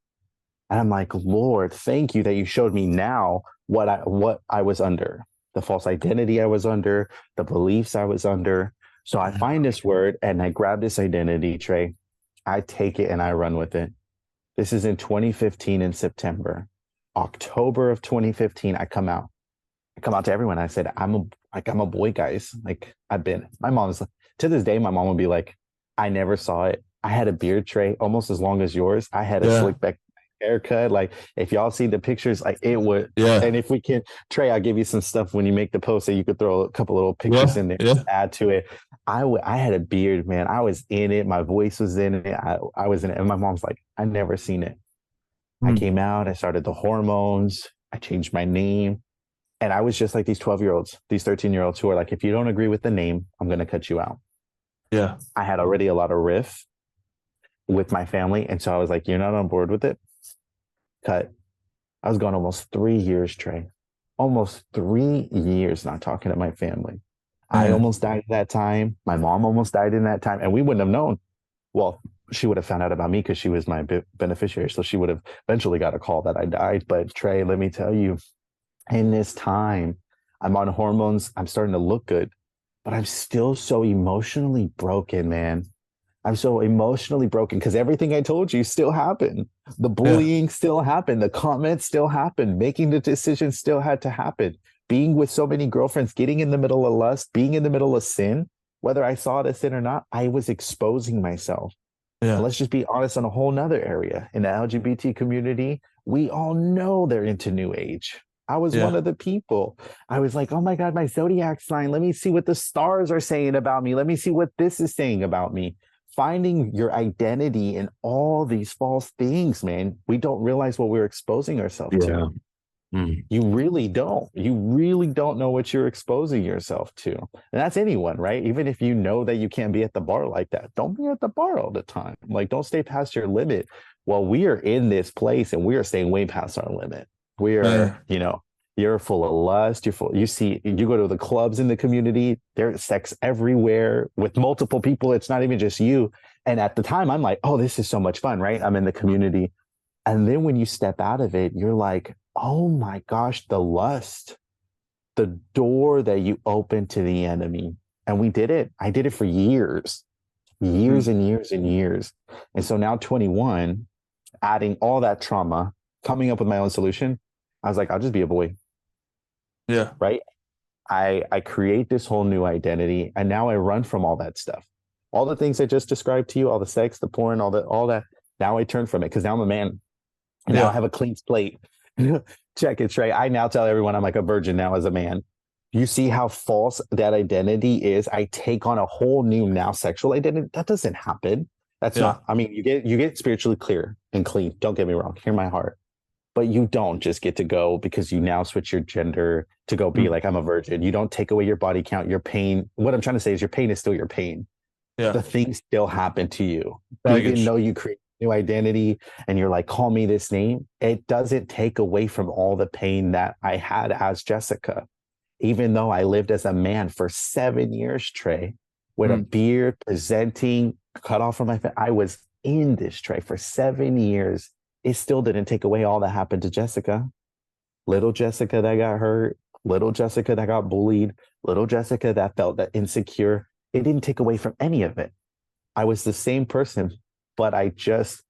and I'm like, Lord, thank you that you showed me now what I was under, the false identity I was under, the beliefs I was under. So I find this word and I grab this identity, Trey. I take it and I run with it. This is in 2015 in September. October of 2015, I come out to everyone. I said, I'm a boy, guys. Like, my mom's, to this day, my mom would be like, I never saw it. I had a beard, Trey, almost as long as yours. I had a slick back haircut. Like, if y'all see the pictures, like, it would. Yeah. And if we can, Trey, I'll give you some stuff when you make the post that you could throw a couple little pictures in there to add to it. I had a beard, man. I was in it. My voice was in it. I was in it. And my mom's like, I never seen it. I came out. I started the hormones. I changed my name. And I was just like these 12-year-olds, these 13-year-olds who are like, if you don't agree with the name, I'm going to cut you out. Yeah. I had already a lot of riff with my family. And so I was like, you're not on board with it? Cut. I was gone almost 3 years, Trey. Almost 3 years not talking to my family. I almost died at that time. My mom almost died in that time. And we wouldn't have known. Well, she would have found out about me because she was my beneficiary. So she would have eventually got a call that I died. But Trey, let me tell you, in this time, I'm on hormones. I'm starting to look good. But I'm still so emotionally broken, man. I'm so emotionally broken because everything I told you still happened. The bullying still happened. The comments still happened. Making the decision still had to happen. Being with so many girlfriends, getting in the middle of lust, being in the middle of sin, whether I saw it as sin or not, I was exposing myself. Yeah. And let's just be honest on a whole nother area. In the LGBT community, we all know they're into New Age. I was one of the people. I was like, oh my God, my zodiac sign. Let me see what the stars are saying about me. Let me see what this is saying about me. Finding your identity in all these false things, man. We don't realize what we're exposing ourselves to. You really don't. You really don't know what you're exposing yourself to. And that's anyone, right? Even if you know that you can't be at the bar like that, don't be at the bar all the time. Like, don't stay past your limit. Well, we are in this place and we are staying way past our limit. We are, you're full of lust. You go to the clubs in the community, there's sex everywhere with multiple people. It's not even just you. And at the time, I'm like, oh, this is so much fun, right? I'm in the community. And then when you step out of it, you're like, oh my gosh, the lust, the door that you open to the enemy. And we did it. I did it for years and years and years. And so now 21, adding all that trauma, coming up with my own solution, I was like, I'll just be a boy. Yeah. Right. I create this whole new identity. And now I run from all that stuff. All the things I just described to you, all the sex, the porn, all that. Now I turn from it because now I'm a man. And now I have a clean slate. Check it, Trey. I now tell everyone I'm like a virgin now as a man. You see how false that identity is? I take on a whole new now sexual identity. That doesn't happen. That's not, I mean, you get spiritually clear and clean. Don't get me wrong. Hear my heart. But you don't just get to go because you now switch your gender to go be like, I'm a virgin. You don't take away your body count, your pain. What I'm trying to say is your pain is still your pain. Yeah. The things still happen to you. Even though you create new identity and you're like, call me this name, it doesn't take away from all the pain that I had as Jessica. Even though I lived as a man for 7 years, Trey, with a beard, presenting, cut off from my face, I was in this, Trey, for 7 years. It still didn't take away all that happened to Jessica. Little Jessica that got hurt, little Jessica that got bullied, little Jessica that felt that insecure. It didn't take away from any of it. I was the same person, but I just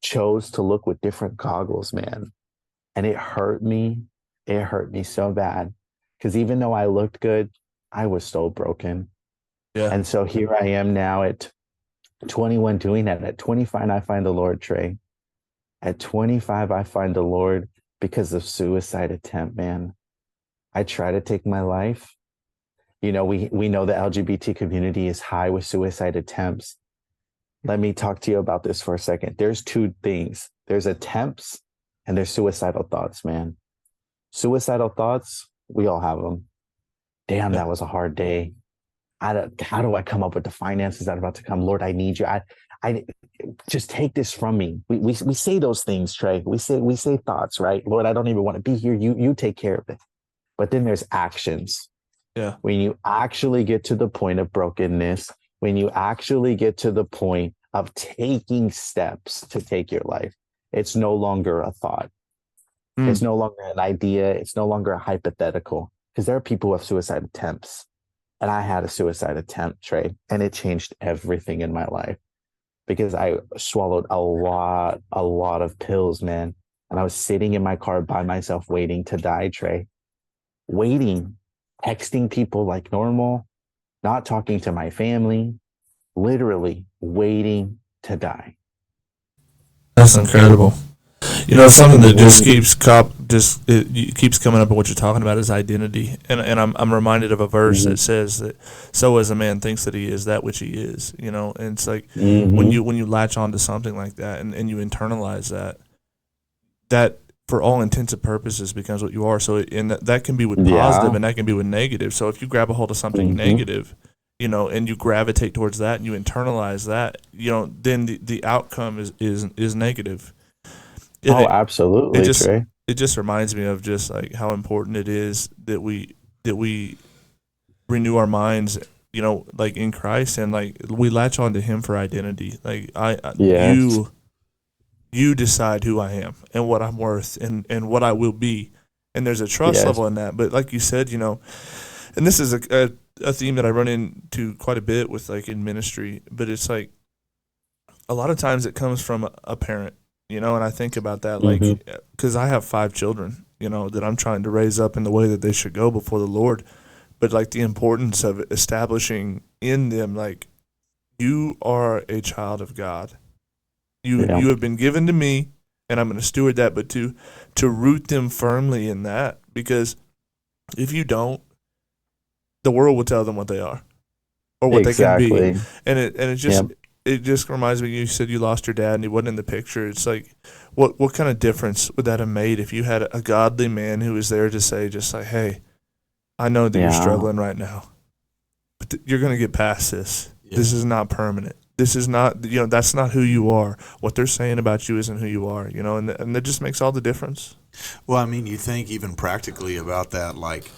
chose to look with different goggles, man. And it hurt me. It hurt me so bad. Because even though I looked good, I was so broken. Yeah. And so here I am now at 21 doing that. At 25, I find the Lord, Trey. At 25, I find the Lord because of suicide attempt, man. I try to take my life. You know, we know the LGBT community is high with suicide attempts. Let me talk to you about this for a second. There's two things. There's attempts and there's suicidal thoughts, man. Suicidal thoughts, we all have them. Damn, that was a hard day. How do I come up with the finances that are about to come? Lord, I need you. I just take this from me. We say those things, Trey. We say thoughts, right? Lord, I don't even want to be here. You take care of it. But then there's actions. Yeah. When you actually get to the point of brokenness, when you actually get to the point of taking steps to take your life, it's no longer a thought. It's no longer an idea. It's no longer a hypothetical. Because there are people who have suicide attempts. And I had a suicide attempt, Trey, and it changed everything in my life because I swallowed a lot of pills, man. And I was sitting in my car by myself waiting to die, Trey. Waiting, texting people like normal, not talking to my family, literally waiting to die. That's incredible. You know, something that just keeps coming up in what you're talking about is identity, and I'm reminded of a verse that says that so as a man thinks that he is that which he is. You know, and it's like when you latch on to something like that and you internalize that for all intents and purposes becomes what you are. So that can be with positive and that can be with negative. So if you grab a hold of something negative, you know, and you gravitate towards that and you internalize that, you know, then the outcome is negative. Absolutely, Trey. It just reminds me of just like how important it is that we renew our minds, you know, like in Christ, and like we latch on to Him for identity. Like you decide who I am and what I'm worth and what I will be, and there's a trust level in that. But like you said, you know, and this is a theme that I run into quite a bit with like in ministry, but it's like a lot of times it comes from a parent. You know, and I think about that, like, because I have 5 children, you know, that I'm trying to raise up in the way that they should go before the Lord. But, like, the importance of establishing in them, like, you are a child of God. You have been given to me, and I'm going to steward that, but to root them firmly in that. Because if you don't, the world will tell them what they are or what they can be. And it just... Yep. It just reminds me, you said you lost your dad and he wasn't in the picture. It's like, what kind of difference would that have made if you had a godly man who was there to say just like, hey, I know that you're struggling right now, but you're going to get past this. Yeah. This is not permanent. This is not, you know, that's not who you are. What they're saying about you isn't who you are, you know, and that just makes all the difference. Well, I mean, you think even practically about that, like,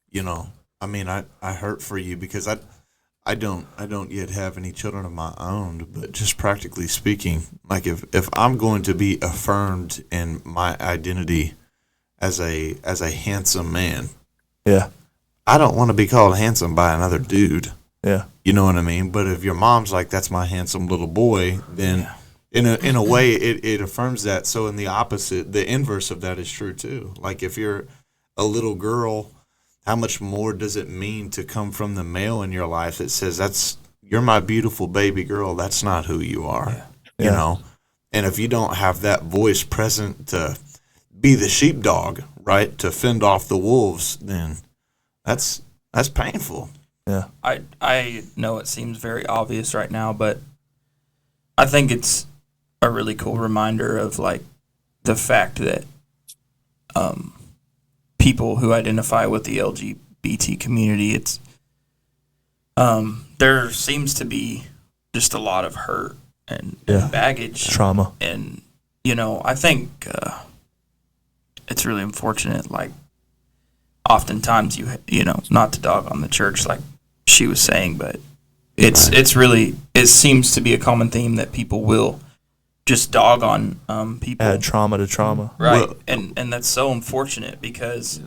you know, I mean, I hurt for you because I don't yet have any children of my own, but just practically speaking, like if I'm going to be affirmed in my identity as a handsome man, I don't want to be called handsome by another dude. Yeah. You know what I mean? But if your mom's like, that's my handsome little boy, then in a way it affirms that. So in the opposite, the inverse of that is true too. Like if you're a little girl, how much more does it mean to come from the male in your life that says, you're my beautiful baby girl, that's not who you are, you know? And if you don't have that voice present to be the sheepdog, right, to fend off the wolves, then that's painful. Yeah. I know it seems very obvious right now, but I think it's a really cool reminder of, like, the fact that people who identify with the LGBT community, it's there seems to be just a lot of hurt and baggage. Trauma. And, you know, I think it's really unfortunate, like, oftentimes you know, not to dog on the church like she was saying, but it's really, it seems to be a common theme that people will just dog on people. Add trauma to trauma. Right. Well, and that's so unfortunate because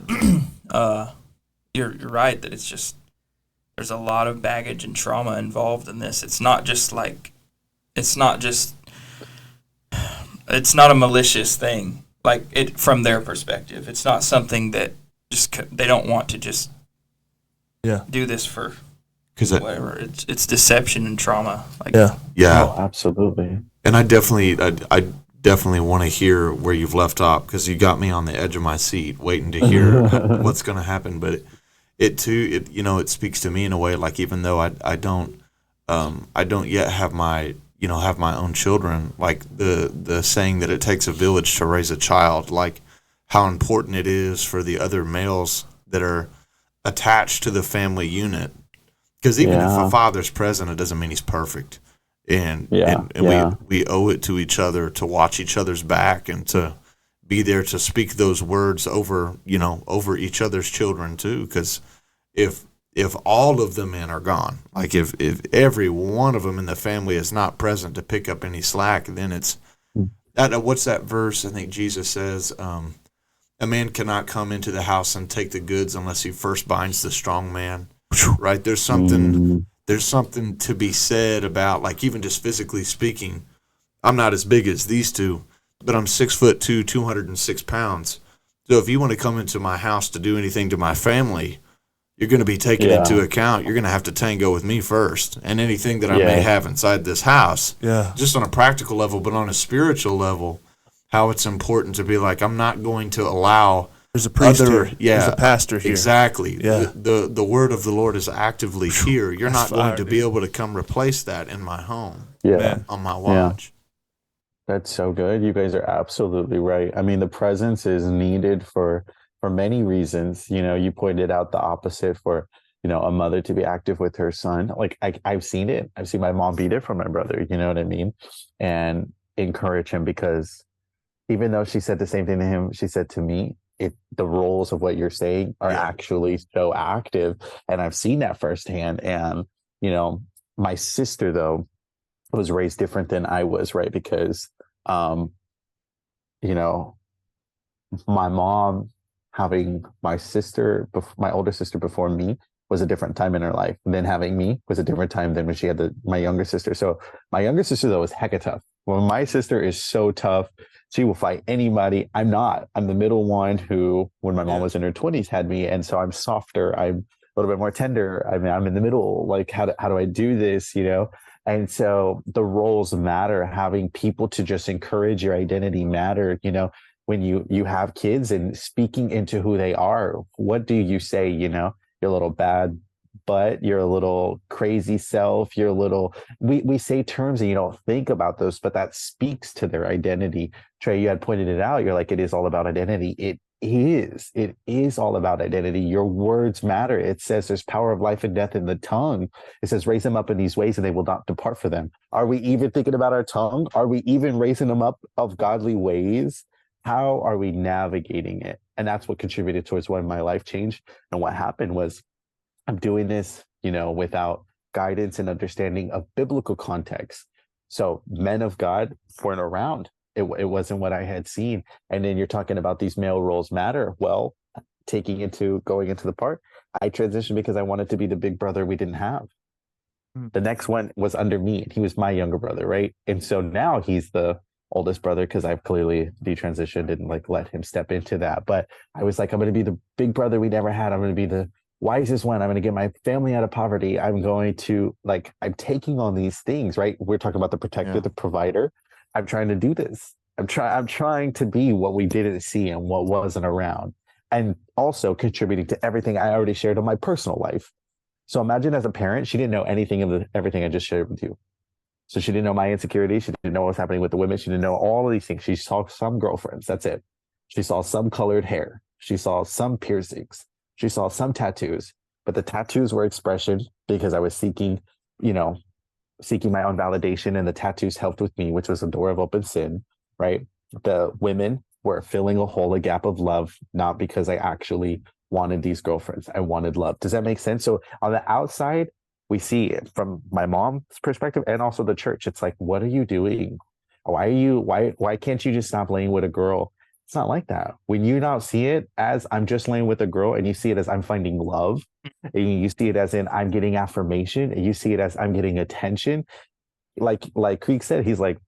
you're right that it's just, there's a lot of baggage and trauma involved in this. It's not a malicious thing, like it from their perspective. It's not something that just they don't want to just do this for whatever. It's deception and trauma. Like, Oh, absolutely. And I definitely want to hear where you've left off, because you got me on the edge of my seat waiting to hear what's going to happen. But it speaks to me in a way, like, even though I don't yet have my own children, like the saying that it takes a village to raise a child, like how important it is for the other males that are attached to the family unit. Because even if a father's present, it doesn't mean he's perfect. And we owe it to each other to watch each other's back and to be there to speak those words over each other's children too. Because if all of the men are gone, like if every one of them in the family is not present to pick up any slack, then it's what's that verse? I think Jesus says, a man cannot come into the house and take the goods unless he first binds the strong man. Right? There's something to be said about, like, even just physically speaking, I'm not as big as these two, but I'm 6'2", 206 pounds. So if you want to come into my house to do anything to my family, you're going to be taken into account. You're going to have to tango with me first, and anything that I may have inside this house, just on a practical level, but on a spiritual level, how it's important to be like, I'm not going to allow there's a priest here. There's a pastor here. Exactly. Yeah. The word of the Lord is actively here. You're not going to be able to come replace that in my home on my watch. That's so good. You guys are absolutely right. I mean, the presence is needed for many reasons. You know, you pointed out the opposite for, a mother to be active with her son. Like, I've seen it. I've seen my mom be there for my brother, you know what I mean? And encourage him, because even though she said the same thing to him, she said to me, the roles of what you're saying are actually so active. And I've seen that firsthand. And, my sister, though, was raised different than I was, right? Because, my mom having my older sister before me was a different time in her life. And then having me was a different time than when she had my younger sister. So my younger sister, though, was hecka tough. Well, my sister is so tough. She will fight anybody. I'm not. I'm the middle one who, when my mom was in her 20s, had me. And so I'm softer. I'm a little bit more tender. I mean, I'm in the middle. Like, how do I do this, And so the roles matter. Having people to just encourage your identity matter. When you have kids and speaking into who they are, what do you say? You're a little bad butt, you're a little crazy self, you're a little, we say terms and you don't think about those, but that speaks to their identity. Trey, you had pointed it out. You're like, it is all about identity. It is all about identity. Your words matter. It says there's power of life and death in the tongue. It says raise them up in these ways and they will not depart from them. Are we even thinking about our tongue? Are we even raising them up of godly ways? How are we navigating it? And that's what contributed towards when my life changed. And what happened was, I'm doing this, without guidance and understanding of biblical context. So men of God weren't around. It wasn't what I had seen. And then you're talking about these male roles matter. Well, going into the part, I transitioned because I wanted to be the big brother we didn't have. The next one was under me. He was my younger brother, right? And so now he's the oldest brother because I've clearly detransitioned and let him step into that. But I was like, I'm going to be the big brother we never had. I'm going to be the wisest one. I'm going to get my family out of poverty. I'm going to I'm taking on these things, right? We're talking about the protector, the provider. I'm trying to do this. I'm trying to be what we didn't see and what wasn't around, and also contributing to everything I already shared in my personal life. So imagine as a parent, she didn't know anything of everything I just shared with you. So she didn't know my insecurities. She didn't know what was happening with the women. She didn't know all of these things. She saw some girlfriends. That's it. She saw some colored hair. She saw some piercings. She saw some tattoos, but the tattoos were expression because I was seeking, seeking my own validation, and the tattoos helped with me, which was a door of open sin, right? The women were filling a hole, a gap of love, not because I actually wanted these girlfriends. I wanted love. Does that make sense? So on the outside, we see it from my mom's perspective and also the church. It's like, what are you doing? Why can't you just stop laying with a girl? It's not like that. When you don't see it as I'm just laying with a girl, and you see it as I'm finding love, and you see it as in I'm getting affirmation, and you see it as I'm getting attention. Like Creek said, he's like,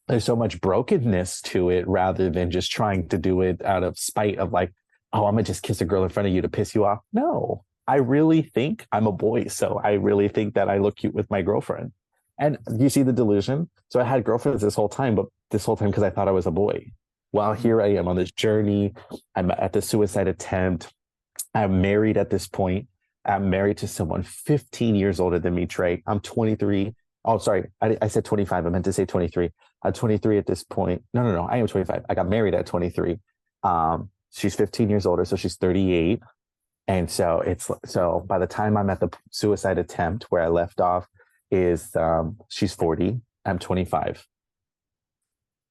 there's so much brokenness to it rather than just trying to do it out of spite of like, oh, I'm gonna just kiss a girl in front of you to piss you off. No, I really think I'm a boy. So I really think that I look cute with my girlfriend. And you see the delusion. So I had girlfriends this whole time, but this whole time because I thought I was a boy. Well, here I am on this journey. I'm at the suicide attempt. I'm married at this point. I'm married to someone 15 years older than me, Trey. I'm 23. Oh, sorry. I said 25. I meant to say 23. I'm 23 at this point. No. I am 25. I got married at 23. She's 15 years older, so she's 38. And so by the time I'm at the suicide attempt where I left off is she's 40. I'm 25.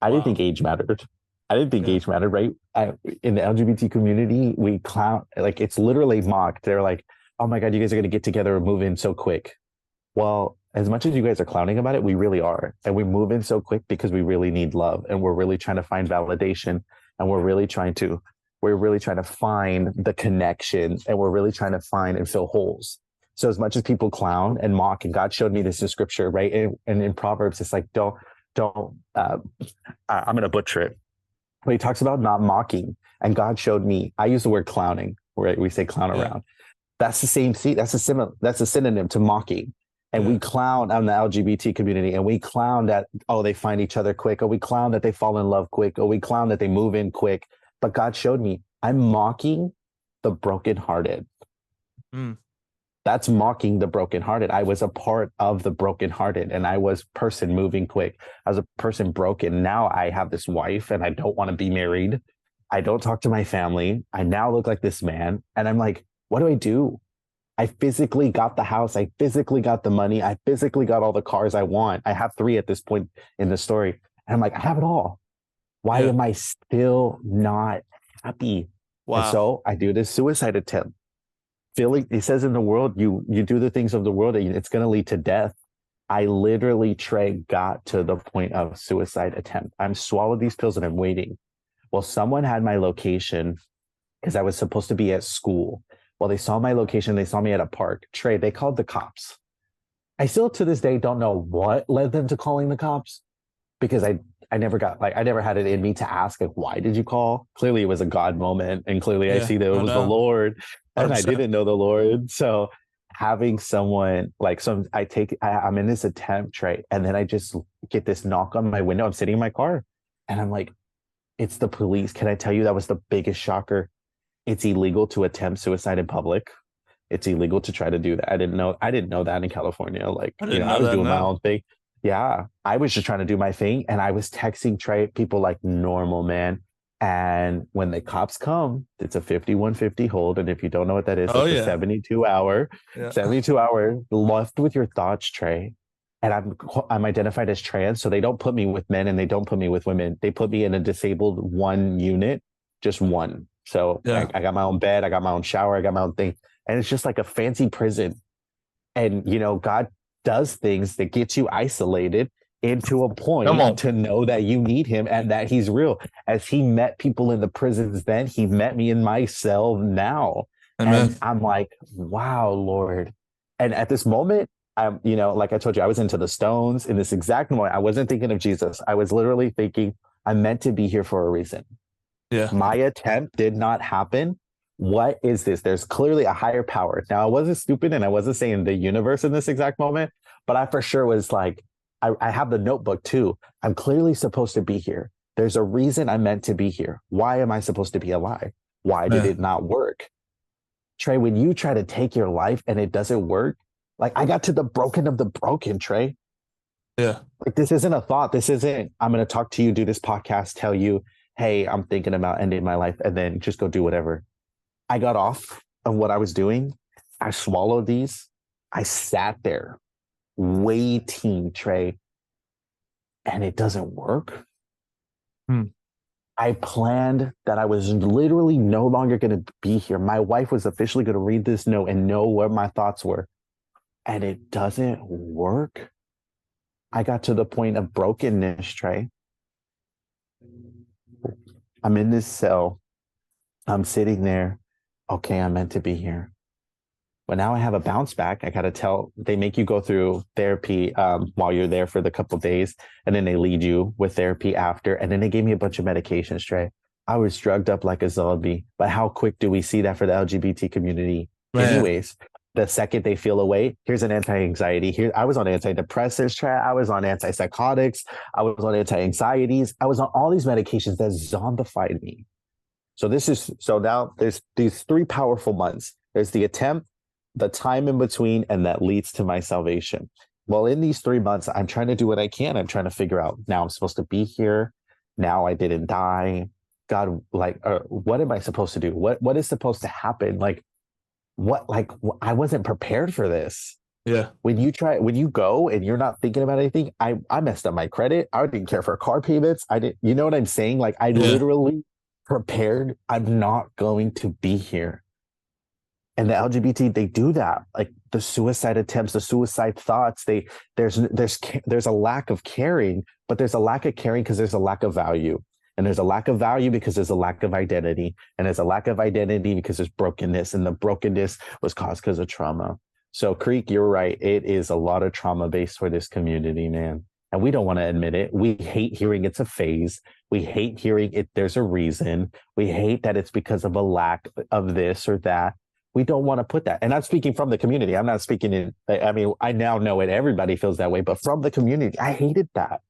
I didn't think age mattered. Right? In the LGBT community, we clown, like it's literally mocked. They're like, oh my God, you guys are going to get together and move in so quick. Well, as much as you guys are clowning about it, we really are. And we move in so quick because we really need love. And we're really trying to find validation. And we're really trying to find the connection. And we're really trying to find and fill holes. So as much as people clown and mock, and God showed me this in scripture, right? And in Proverbs, it's like, I'm going to butcher it. But he talks about not mocking. And God showed me, I use the word clowning, where we say clown around. That's the same. See, that's a synonym to mocking. And we clown on the LGBT community, and we clown that, oh, they find each other quick. Or we clown that they fall in love quick. Or we clown that they move in quick. But God showed me, I'm mocking the brokenhearted. That's mocking the brokenhearted. I was a part of the brokenhearted, and I was a person moving quick. I was a person broken. Now I have this wife, and I don't want to be married. I don't talk to my family. I now look like this man. And I'm like, what do I do? I physically got the house. I physically got the money. I physically got all the cars I want. I have 3 at this point in the story. And I'm like, I have it all. Why am I still not happy? Wow. And so I do this suicide attempt. Feeling, it says in the world, you do the things of the world, it's going to lead to death. I literally, Trey, got to the point of suicide attempt. I'm swallowed these pills and I'm waiting. Well, someone had my location because I was supposed to be at school. Well, they saw my location. They saw me at a park. Trey, they called the cops. I still to this day don't know what led them to calling the cops, because I never had it in me to ask, like, why did you call? Clearly it was a God moment. And clearly I see that it was the Lord, and 100%. I didn't know the Lord. So having someone like I'm in this attempt, Trey, and then I just get this knock on my window. I'm sitting in my car and I'm like, it's the police. Can I tell you that was the biggest shocker? It's illegal to attempt suicide in public. It's illegal to try to do that. I didn't know that in California. Like, I was doing my own thing. Yeah, I was just trying to do my thing, and I was texting Trey people like normal, man. And when the cops come, it's a 5150 hold, and if you don't know what that is, it's a 72 hour left with your thoughts, Trey. And I'm identified as trans, so they don't put me with men and they don't put me with women. They put me in a disabled 1 unit, just one. So I got my own bed, I got my own shower, I got my own thing, and it's just like a fancy prison. And God does things that get you isolated into a point to know that you need him and that he's real. As he met people in the prisons then, he met me in my cell now. Amen. And I'm like, wow, Lord. And at this moment, I'm, like I told you, I was into the Stones. In this exact moment, I wasn't thinking of Jesus. I was literally thinking, I'm meant to be here for a reason. Yeah. My attempt did not happen. What is this? There's clearly a higher power. Now, I wasn't stupid and I wasn't saying the universe in this exact moment, but I for sure was like, I have the notebook too. I'm clearly supposed to be here. There's a reason I'm meant to be here. Why am I supposed to be alive? Why did it not work? Trey, when you try to take your life and it doesn't work, like I got to the broken of the broken, Trey. Yeah. Like this isn't a thought. This isn't, I'm going to talk to you, do this podcast, tell you, hey, I'm thinking about ending my life, and then just go do whatever. I got off of what I was doing. I swallowed these. I sat there waiting, Trey, and it doesn't work. I planned that I was literally no longer going to be here. My wife was officially going to read this note and know what my thoughts were. And it doesn't work. I got to the point of brokenness, Trey. I'm in this cell. I'm sitting there. Okay, I'm meant to be here. But now I have a bounce back. I got to tell, they make you go through therapy while you're there for the couple of days. And then they lead you with therapy after. And then they gave me a bunch of medications, Trey. I was drugged up like a zombie. But how quick do we see that for the LGBT community? Man. Anyways, the second they feel away, here's an anti-anxiety. Here, I was on antidepressants, Trey. I was on antipsychotics. I was on anti-anxieties. I was on all these medications that zombified me. So now there's these 3 powerful months. There's the attempt, the time in between, and that leads to my salvation. Well, in these 3 months, I'm trying to do what I can. I'm trying to figure out, now I'm supposed to be here. Now I didn't die. God, what am I supposed to do? What is supposed to happen? I wasn't prepared for this. Yeah. When you go and you're not thinking about anything, I messed up my credit. I didn't care for car payments. You know what I'm saying? Literally prepared. I'm not going to be here. And the LGBT, they do that. Like the suicide attempts, the suicide thoughts, there's a lack of caring, but there's a lack of caring because there's a lack of value. And there's a lack of value because there's a lack of identity. And there's a lack of identity because there's brokenness. And the brokenness was caused because of trauma. So Creek, you're right. It is a lot of trauma based for this community, man. And we don't want to admit it. We hate hearing it's a phase. We hate hearing it. There's a reason. We hate that it's because of a lack of this or that. We don't want to put that. And I'm speaking from the community. I'm not speaking I now know it. Everybody feels that way, but from the community, I hated that.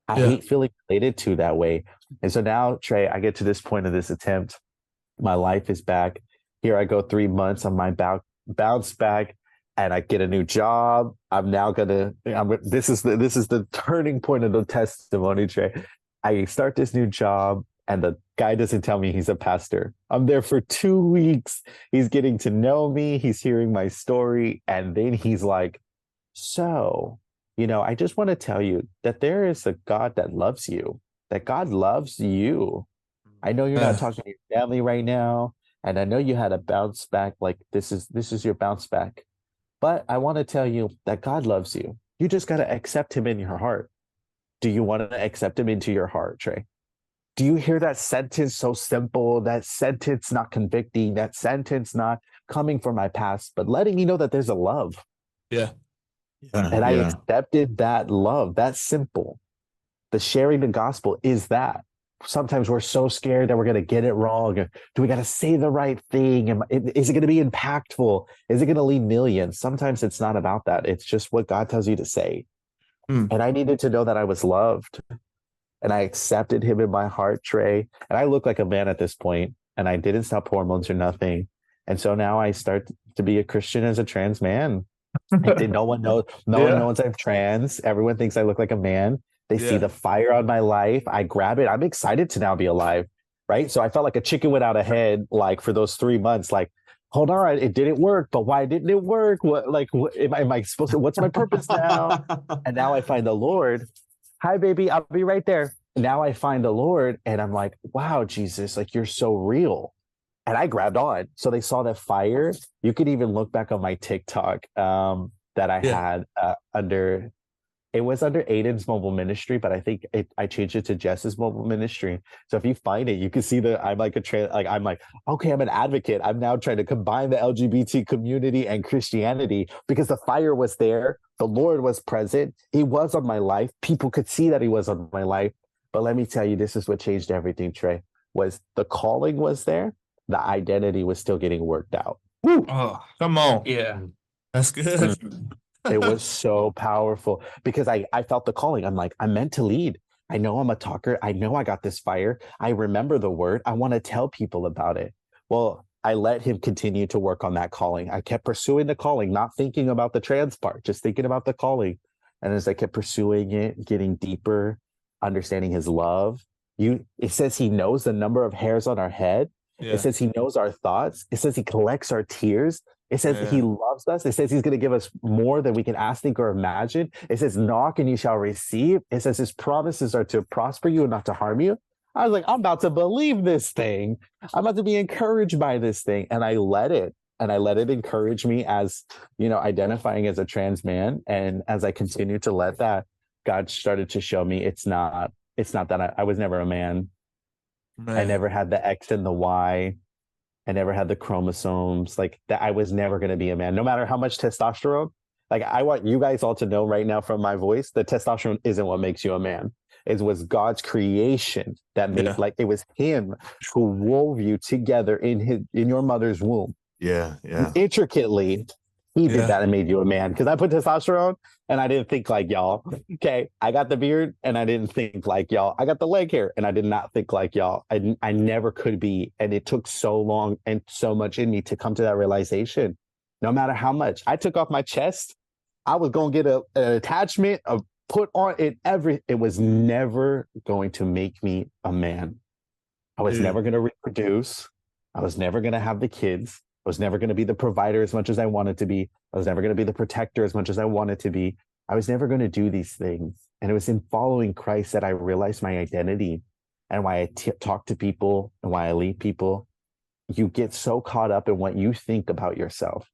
I hate feeling related to that way. And so now, Trey, I get to this point of this attempt. My life is back. Here I go 3 months on my bounce back, and I get a new job. This is the turning point of the testimony, Trey. I start this new job, and the guy doesn't tell me he's a pastor. I'm there for 2 weeks. He's getting to know me. He's hearing my story. And then he's like, so, I just want to tell you that there is a God that loves you, that God loves you. I know you're not talking to your family right now. And I know you had a bounce back. Like this is your bounce back. But I want to tell you that God loves you. You just got to accept him in your heart. Do you want to accept him into your heart, Trey? Do you hear that sentence so simple, that sentence not convicting, that sentence not coming from my past, but letting me know that there's a love? Yeah. And I accepted that love. That's simple. The sharing the gospel is that. Sometimes we're so scared that we're going to get it wrong. Do we got to say the right thing? Is it going to be impactful? Is it going to lead millions? Sometimes it's not about that. It's just what God tells you to say. And I needed to know that I was loved. And I accepted him in my heart, Trey. And I look like a man at this point, and I didn't stop hormones or nothing. And so now I start to be a Christian as a trans man. No one knows. No one knows I'm trans. Everyone thinks I look like a man. They see the fire on my life. I grab it. I'm excited to now be alive, right? So I felt like a chicken without a head, like for those 3 months, like, hold on, it didn't work, but why didn't it work? Am I supposed to, what's my purpose now? And now I find the Lord. Hi, baby, I'll be right there. Now I find the Lord, and I'm like, wow, Jesus, like you're so real. And I grabbed on. So they saw that fire. You could even look back on my TikTok that I had it was under Aiden's mobile ministry, but I think I changed it to Jess's mobile ministry. So if you find it, you can see that I'm like okay, I'm an advocate. I'm now trying to combine the LGBT community and Christianity because the fire was there. The Lord was present. He was on my life. People could see that he was on my life. But let me tell you, this is what changed everything, Trey, was the calling was there. The identity was still getting worked out. Woo. Oh, come on. Yeah. That's good. It was so powerful because I felt the calling. I'm like, I'm meant to lead. I know I'm a talker. I know I got this fire. I remember the word. I want to tell people about it. Well, I let him continue to work on that calling. I kept pursuing the calling, not thinking about the trans part, just thinking about the calling. And as I kept pursuing it, getting deeper, understanding his love, it says he knows the number of hairs on our head. Yeah. It says he knows our thoughts. It says he collects our tears. It says Yeah. he loves us. It says he's going to give us more than we can ask, think, or imagine. It says, knock and you shall receive. It says his promises are to prosper you and not to harm you. I was like, I'm about to believe this thing. I'm about to be encouraged by this thing. And I let it. And I let it encourage me as, identifying as a trans man. And as I continued to let that, God started to show me it's not that I was never a man. Man. I never had the X and the Y. I never had the chromosomes, like that. I was never going to be a man, no matter how much testosterone. Like, I want you guys all to know right now from my voice, the testosterone isn't what makes you a man. It was God's creation that made, like, it was him who wove you together in your mother's womb. Yeah. Intricately. He did that and made you a man. Because I put testosterone and I didn't think like y'all. Okay. I got the beard and I didn't think like y'all. I got the leg hair and I did not think like y'all. I never could be. And it took so long and so much in me to come to that realization. No matter how much I took off my chest, I was going to get an attachment, put on it. It was never going to make me a man. I was never going to reproduce. I was never going to have the kids. I was never going to be the provider as much as I wanted to be. I was never going to be the protector as much as I wanted to be. I was never going to do these things. And it was in following Christ that I realized my identity and why I talk to people and why I lead people. You get so caught up in what you think about yourself.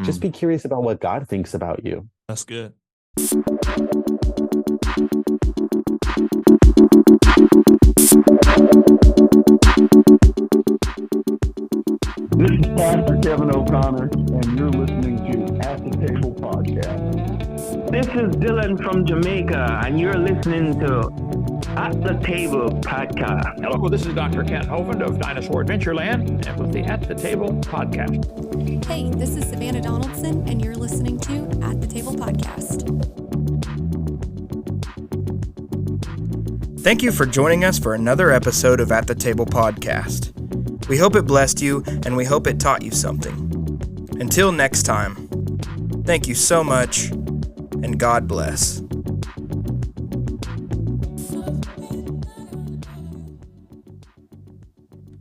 Just be curious about what God thinks about you. That's good. This is Pastor Kevin O'Connor, and you're listening to At the Table Podcast. This is Dylan from Jamaica, and you're listening to At the Table Podcast. Hello, this is Dr. Kent Hovind of Dinosaur Adventureland and with the At the Table Podcast. Hey, this is Savannah Donaldson, and you're listening to At the Table Podcast. Thank you for joining us for another episode of At the Table Podcast. We hope it blessed you, and we hope it taught you something. Until next time, thank you so much, and God bless.